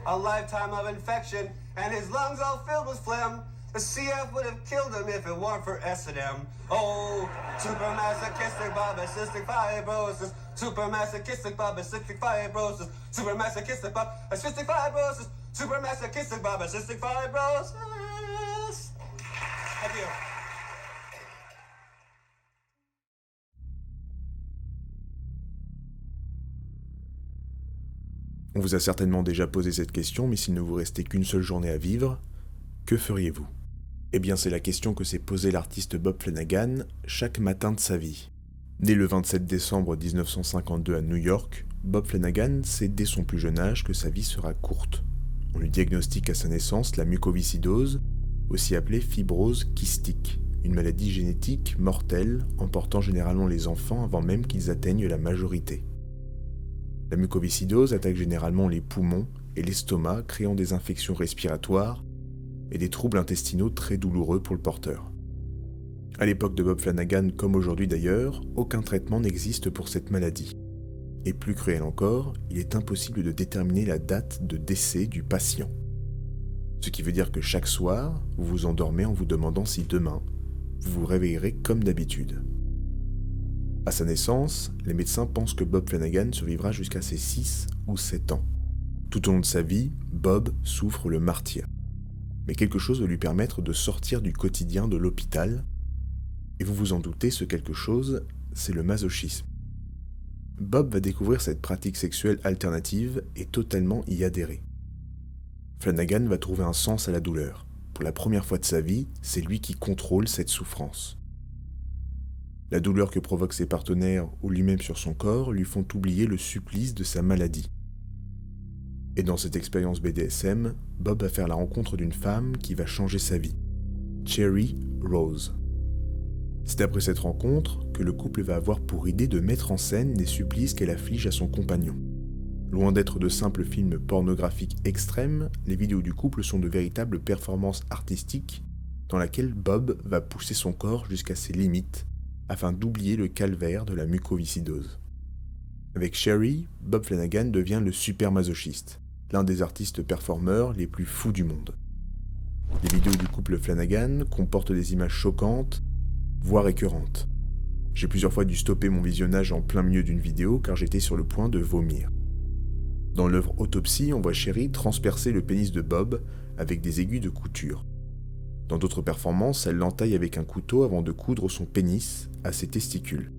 A lifetime of infection, and his lungs all filled with phlegm. The CF would have killed him if it weren't for S&M. Oh, super masochistic, cystic fibrosis. Super masochistic, cystic fibrosis. Super masochistic, cystic fibrosis. Super masochistic, cystic fibrosis. Thank you. On vous a certainement déjà posé cette question, mais s'il ne vous restait qu'une seule journée à vivre, que feriez-vous ? Eh bien, c'est la question que s'est posée l'artiste Bob Flanagan chaque matin de sa vie. Né le 27 décembre 1952 à New York, Bob Flanagan sait dès son plus jeune âge que sa vie sera courte. On lui diagnostique à sa naissance la mucoviscidose, aussi appelée fibrose kystique, une maladie génétique mortelle emportant généralement les enfants avant même qu'ils atteignent la majorité. La mucoviscidose attaque généralement les poumons et l'estomac, créant des infections respiratoires et des troubles intestinaux très douloureux pour le porteur. À l'époque de Bob Flanagan, comme aujourd'hui d'ailleurs, aucun traitement n'existe pour cette maladie. Et plus cruel encore, il est impossible de déterminer la date de décès du patient. Ce qui veut dire que chaque soir, vous vous endormez en vous demandant si demain, vous vous réveillerez comme d'habitude. À sa naissance, les médecins pensent que Bob Flanagan survivra jusqu'à ses 6 ou 7 ans. Tout au long de sa vie, Bob souffre le martyre. Mais quelque chose va lui permettre de sortir du quotidien de l'hôpital. Et vous vous en doutez, ce quelque chose, c'est le masochisme. Bob va découvrir cette pratique sexuelle alternative et totalement y adhérer. Flanagan va trouver un sens à la douleur. Pour la première fois de sa vie, c'est lui qui contrôle cette souffrance. La douleur que provoquent ses partenaires ou lui-même sur son corps lui font oublier le supplice de sa maladie. Et dans cette expérience BDSM, Bob va faire la rencontre d'une femme qui va changer sa vie, Cherry Rose. C'est après cette rencontre que le couple va avoir pour idée de mettre en scène les supplices qu'elle afflige à son compagnon. Loin d'être de simples films pornographiques extrêmes, les vidéos du couple sont de véritables performances artistiques dans lesquelles Bob va pousser son corps jusqu'à ses limites afin d'oublier le calvaire de la mucoviscidose. Avec Cherry, Bob Flanagan devient le super masochiste, l'un des artistes performeurs les plus fous du monde. Les vidéos du couple Flanagan comportent des images choquantes, voire écœurantes. J'ai plusieurs fois dû stopper mon visionnage en plein milieu d'une vidéo car j'étais sur le point de vomir. Dans l'œuvre Autopsie, on voit Cherry transpercer le pénis de Bob avec des aiguilles de couture. Dans d'autres performances, elle l'entaille avec un couteau avant de coudre son pénis à ses testicules.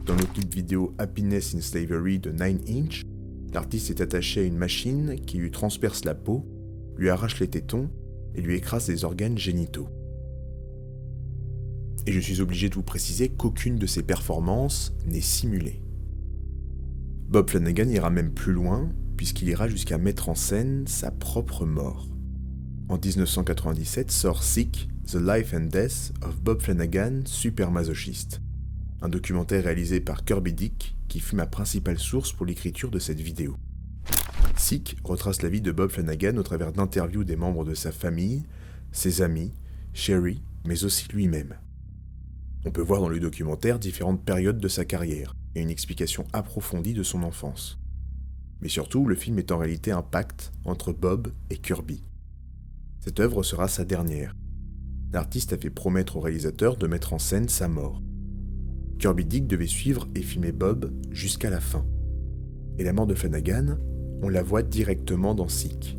Dans le clip vidéo Happiness in Slavery de 9 Inch, l'artiste est attaché à une machine qui lui transperce la peau, lui arrache les tétons et lui écrase les organes génitaux. Et je suis obligé de vous préciser qu'aucune de ces performances n'est simulée. Bob Flanagan ira même plus loin, puisqu'il ira jusqu'à mettre en scène sa propre mort. En 1997 sort Sick, The Life and Death of Bob Flanagan, super masochiste. Un documentaire réalisé par Kirby Dick, qui fut ma principale source pour l'écriture de cette vidéo. Sick retrace la vie de Bob Flanagan au travers d'interviews des membres de sa famille, ses amis, Cherry, mais aussi lui-même. On peut voir dans le documentaire différentes périodes de sa carrière et une explication approfondie de son enfance. Mais surtout, le film est en réalité un pacte entre Bob et Kirby. Cette œuvre sera sa dernière. L'artiste a fait promettre au réalisateur de mettre en scène sa mort. Kirby Dick devait suivre et filmer Bob jusqu'à la fin. Et la mort de Flanagan, on la voit directement dans Sick.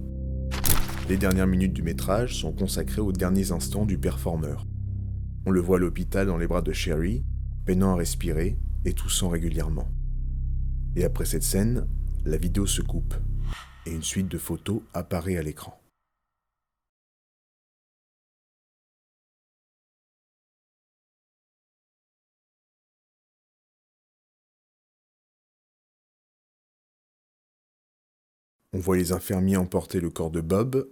Les dernières minutes du métrage sont consacrées aux derniers instants du performeur. On le voit à l'hôpital dans les bras de Cherry, peinant à respirer et toussant régulièrement. Et après cette scène, la vidéo se coupe, et une suite de photos apparaît à l'écran. On voit les infirmiers emporter le corps de Bob,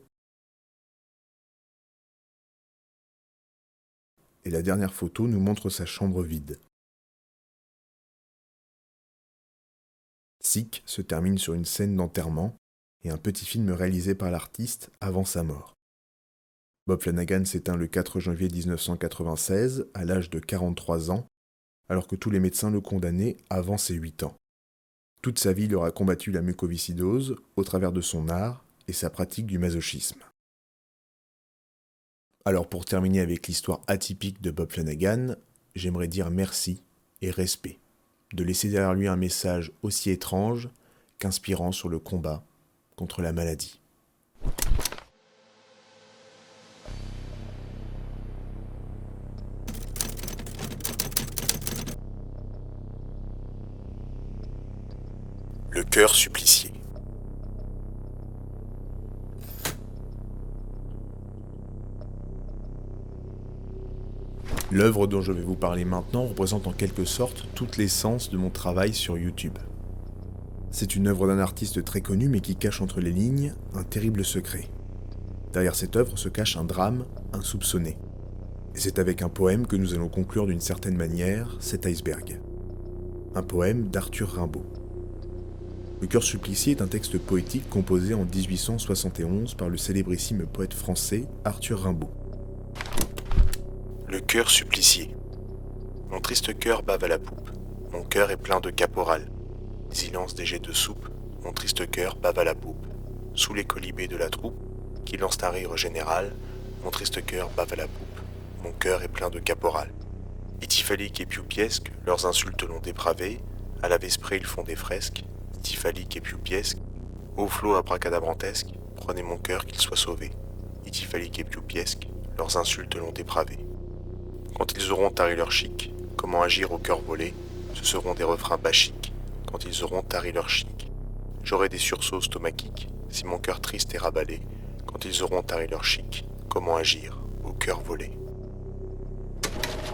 et la dernière photo nous montre sa chambre vide. Sick se termine sur une scène d'enterrement et un petit film réalisé par l'artiste avant sa mort. Bob Flanagan s'éteint le 4 janvier 1996 à l'âge de 43 ans, alors que tous les médecins le condamnaient avant ses 8 ans. Toute sa vie, il aura combattu la mucoviscidose au travers de son art et sa pratique du masochisme. Alors pour terminer avec l'histoire atypique de Bob Flanagan, j'aimerais dire merci et respect, de laisser derrière lui un message aussi étrange qu'inspirant sur le combat contre la maladie. Le cœur supplicié. L'œuvre dont je vais vous parler maintenant représente en quelque sorte toute l'essence de mon travail sur YouTube. C'est une œuvre d'un artiste très connu mais qui cache entre les lignes un terrible secret. Derrière cette œuvre se cache un drame insoupçonné. Et c'est avec un poème que nous allons conclure d'une certaine manière cet iceberg. Un poème d'Arthur Rimbaud. Le cœur supplicié est un texte poétique composé en 1871 par le célébrissime poète français Arthur Rimbaud. Le cœur supplicié. Mon triste cœur bave à la poupe. Mon cœur est plein de caporal. Il lance des jets de soupe. Mon triste cœur bave à la poupe. Sous les colibés de la troupe, qui lancent un rire général. Mon triste cœur bave à la poupe, mon cœur est plein de caporal. Itifalique et Pioupiesque, leurs insultes l'ont dépravé, à la Vesprée ils font des fresques. Itifalique et Pioupiesque, au flot abracadabrantesque, prenez mon cœur qu'il soit sauvé. Itifalique et Pioupiesque, leurs insultes l'ont dépravé. Quand ils auront tari leur chic, comment agir au cœur volé, ce seront des refrains bachiques. Quand ils auront tari leur chic, j'aurai des sursauts stomachiques, si mon cœur triste est rabalé. Quand ils auront tari leur chic, comment agir au cœur volé.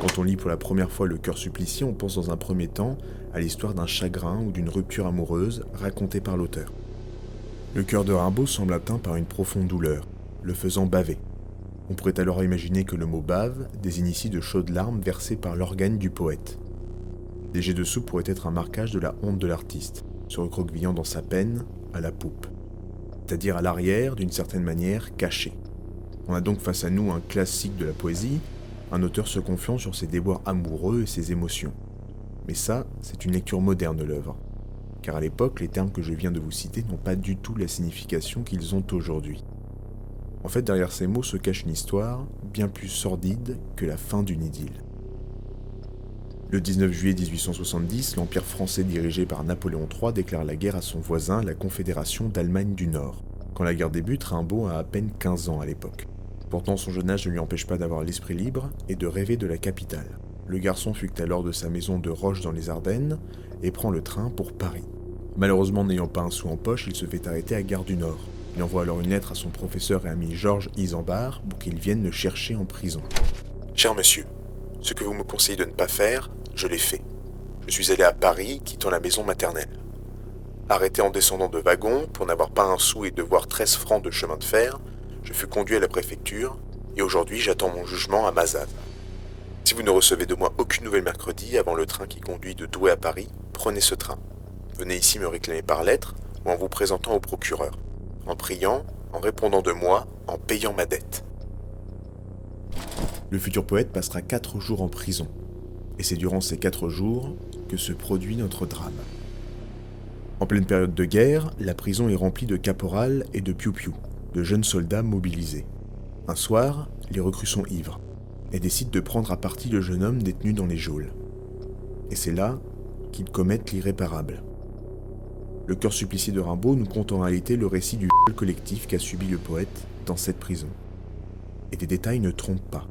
Quand on lit pour la première fois Le Cœur supplicié, on pense dans un premier temps à l'histoire d'un chagrin ou d'une rupture amoureuse racontée par l'auteur. Le cœur de Rimbaud semble atteint par une profonde douleur, le faisant baver. On pourrait alors imaginer que le mot bave désigne ici de chaudes larmes versées par l'organe du poète. Les jets de soupe pourraient être un marquage de la honte de l'artiste, se recroquevillant dans sa peine à la poupe, c'est-à-dire à l'arrière, d'une certaine manière, caché. On a donc face à nous un classique de la poésie, un auteur se confiant sur ses déboires amoureux et ses émotions. Mais ça, c'est une lecture moderne de l'œuvre, car à l'époque, les termes que je viens de vous citer n'ont pas du tout la signification qu'ils ont aujourd'hui. En fait, derrière ces mots se cache une histoire bien plus sordide que la fin d'une idylle. Le 19 juillet 1870, l'Empire français dirigé par Napoléon III déclare la guerre à son voisin, la Confédération d'Allemagne du Nord. Quand la guerre débute, Rimbaud a à peine 15 ans à l'époque. Pourtant, son jeune âge ne lui empêche pas d'avoir l'esprit libre et de rêver de la capitale. Le garçon fugue alors de sa maison de Roche dans les Ardennes et prend le train pour Paris. Malheureusement, n'ayant pas un sou en poche, il se fait arrêter à Gare du Nord. Il envoie alors une lettre à son professeur et ami Georges Isambard pour qu'il vienne le chercher en prison. « Cher monsieur, ce que vous me conseillez de ne pas faire, je l'ai fait. Je suis allé à Paris, quittant la maison maternelle. Arrêté en descendant de wagon, pour n'avoir pas un sou et devoir 13 francs de chemin de fer, je fus conduit à la préfecture, et aujourd'hui j'attends mon jugement à Mazades. Si vous ne recevez de moi aucune nouvelle mercredi avant le train qui conduit de Douai à Paris, prenez ce train. Venez ici me réclamer par lettre ou en vous présentant au procureur. En priant, en répondant de moi, en payant ma dette. » Le futur poète passera 4 jours en prison. Et c'est durant ces 4 jours que se produit notre drame. En pleine période de guerre, la prison est remplie de caporals et de piou-piou, de jeunes soldats mobilisés. Un soir, les recrues sont ivres et décident de prendre à partie le jeune homme détenu dans les geôles. Et c'est là qu'ils commettent l'irréparable. Le Cœur supplicié de Rimbaud nous conte en réalité le récit du collectif qu'a subi le poète dans cette prison. Et des détails ne trompent pas.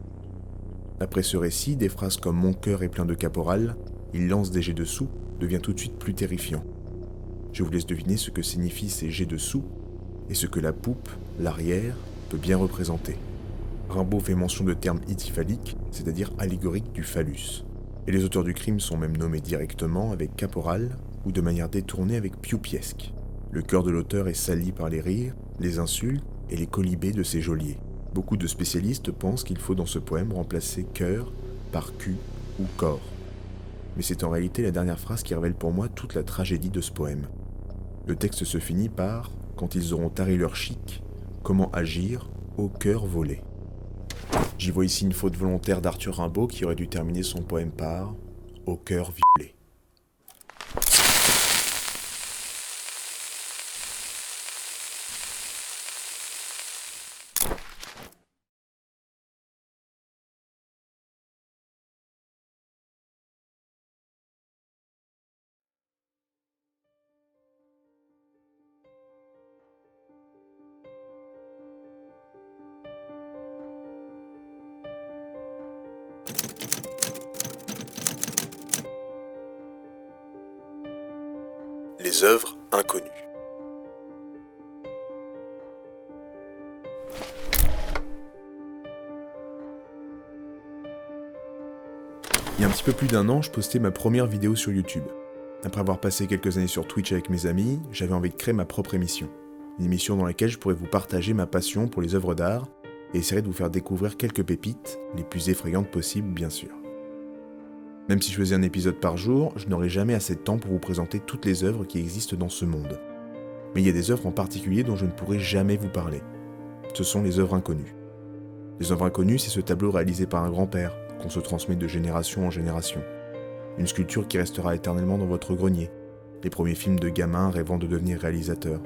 Après ce récit, des phrases comme « Mon cœur est plein de caporal », « Il lance des jets de soupe » devient tout de suite plus terrifiant. Je vous laisse deviner ce que signifient ces jets de soupe et ce que la poupe, l'arrière, peut bien représenter. Rimbaud fait mention de termes itifaliques, c'est-à-dire allégoriques du phallus. Et les auteurs du crime sont même nommés directement avec caporal ou de manière détournée avec pioupiesque. Le cœur de l'auteur est sali par les rires, les insultes et les colibés de ses geôliers. Beaucoup de spécialistes pensent qu'il faut dans ce poème remplacer cœur par cul ou corps. Mais c'est en réalité la dernière phrase qui révèle pour moi toute la tragédie de ce poème. Le texte se finit par « Quand ils auront tari leur chic, comment agir au cœur volé ». J'y vois ici une faute volontaire d'Arthur Rimbaud qui aurait dû terminer son poème par « au cœur violé ». Les œuvres inconnues. Il y a un petit peu plus d'1 an, je postais ma première vidéo sur YouTube. Après avoir passé quelques années sur Twitch avec mes amis, j'avais envie de créer ma propre émission. Une émission dans laquelle je pourrais vous partager ma passion pour les œuvres d'art et essayer de vous faire découvrir quelques pépites, les plus effrayantes possibles bien sûr. Même si je faisais un épisode par jour, je n'aurais jamais assez de temps pour vous présenter toutes les œuvres qui existent dans ce monde. Mais il y a des œuvres en particulier dont je ne pourrai jamais vous parler. Ce sont les œuvres inconnues. Les œuvres inconnues, c'est ce tableau réalisé par un grand-père, qu'on se transmet de génération en génération. Une sculpture qui restera éternellement dans votre grenier. Les premiers films de gamins rêvant de devenir réalisateur.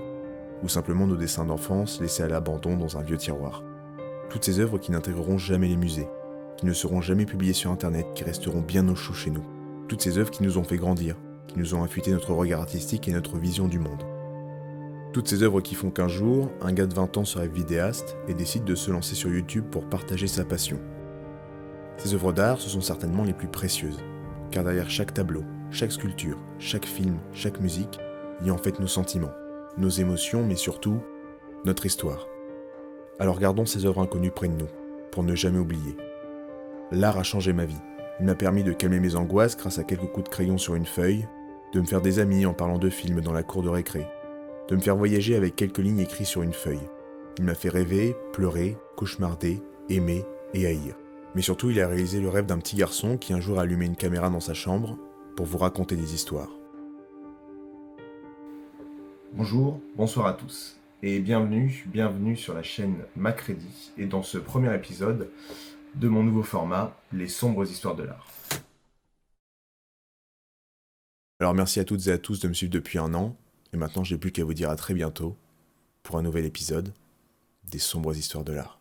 ou simplement nos dessins d'enfance laissés à l'abandon dans un vieux tiroir. Toutes ces œuvres qui n'intégreront jamais les musées, qui ne seront jamais publiées sur internet, qui resteront bien au chaud chez nous. Toutes ces œuvres qui nous ont fait grandir, qui nous ont affûté notre regard artistique et notre vision du monde. Toutes ces œuvres qui font qu'un jour, un gars de 20 ans se rêve vidéaste et décide de se lancer sur YouTube pour partager sa passion. Ces œuvres d'art, ce sont certainement les plus précieuses, car derrière chaque tableau, chaque sculpture, chaque film, chaque musique, il y a en fait nos sentiments, nos émotions, mais surtout, notre histoire. Alors gardons ces œuvres inconnues près de nous, pour ne jamais oublier. L'art a changé ma vie. Il m'a permis de calmer mes angoisses grâce à quelques coups de crayon sur une feuille, de me faire des amis en parlant de films dans la cour de récré, de me faire voyager avec quelques lignes écrites sur une feuille. Il m'a fait rêver, pleurer, cauchemarder, aimer et haïr. Mais surtout, il a réalisé le rêve d'un petit garçon qui un jour a allumé une caméra dans sa chambre pour vous raconter des histoires. Bonjour, bonsoir à tous, et bienvenue sur la chaîne Macrédit, et dans ce premier épisode de mon nouveau format, les sombres histoires de l'art. Alors merci à toutes et à tous de me suivre depuis un an, et maintenant je n'ai plus qu'à vous dire à très bientôt pour un nouvel épisode des sombres histoires de l'art.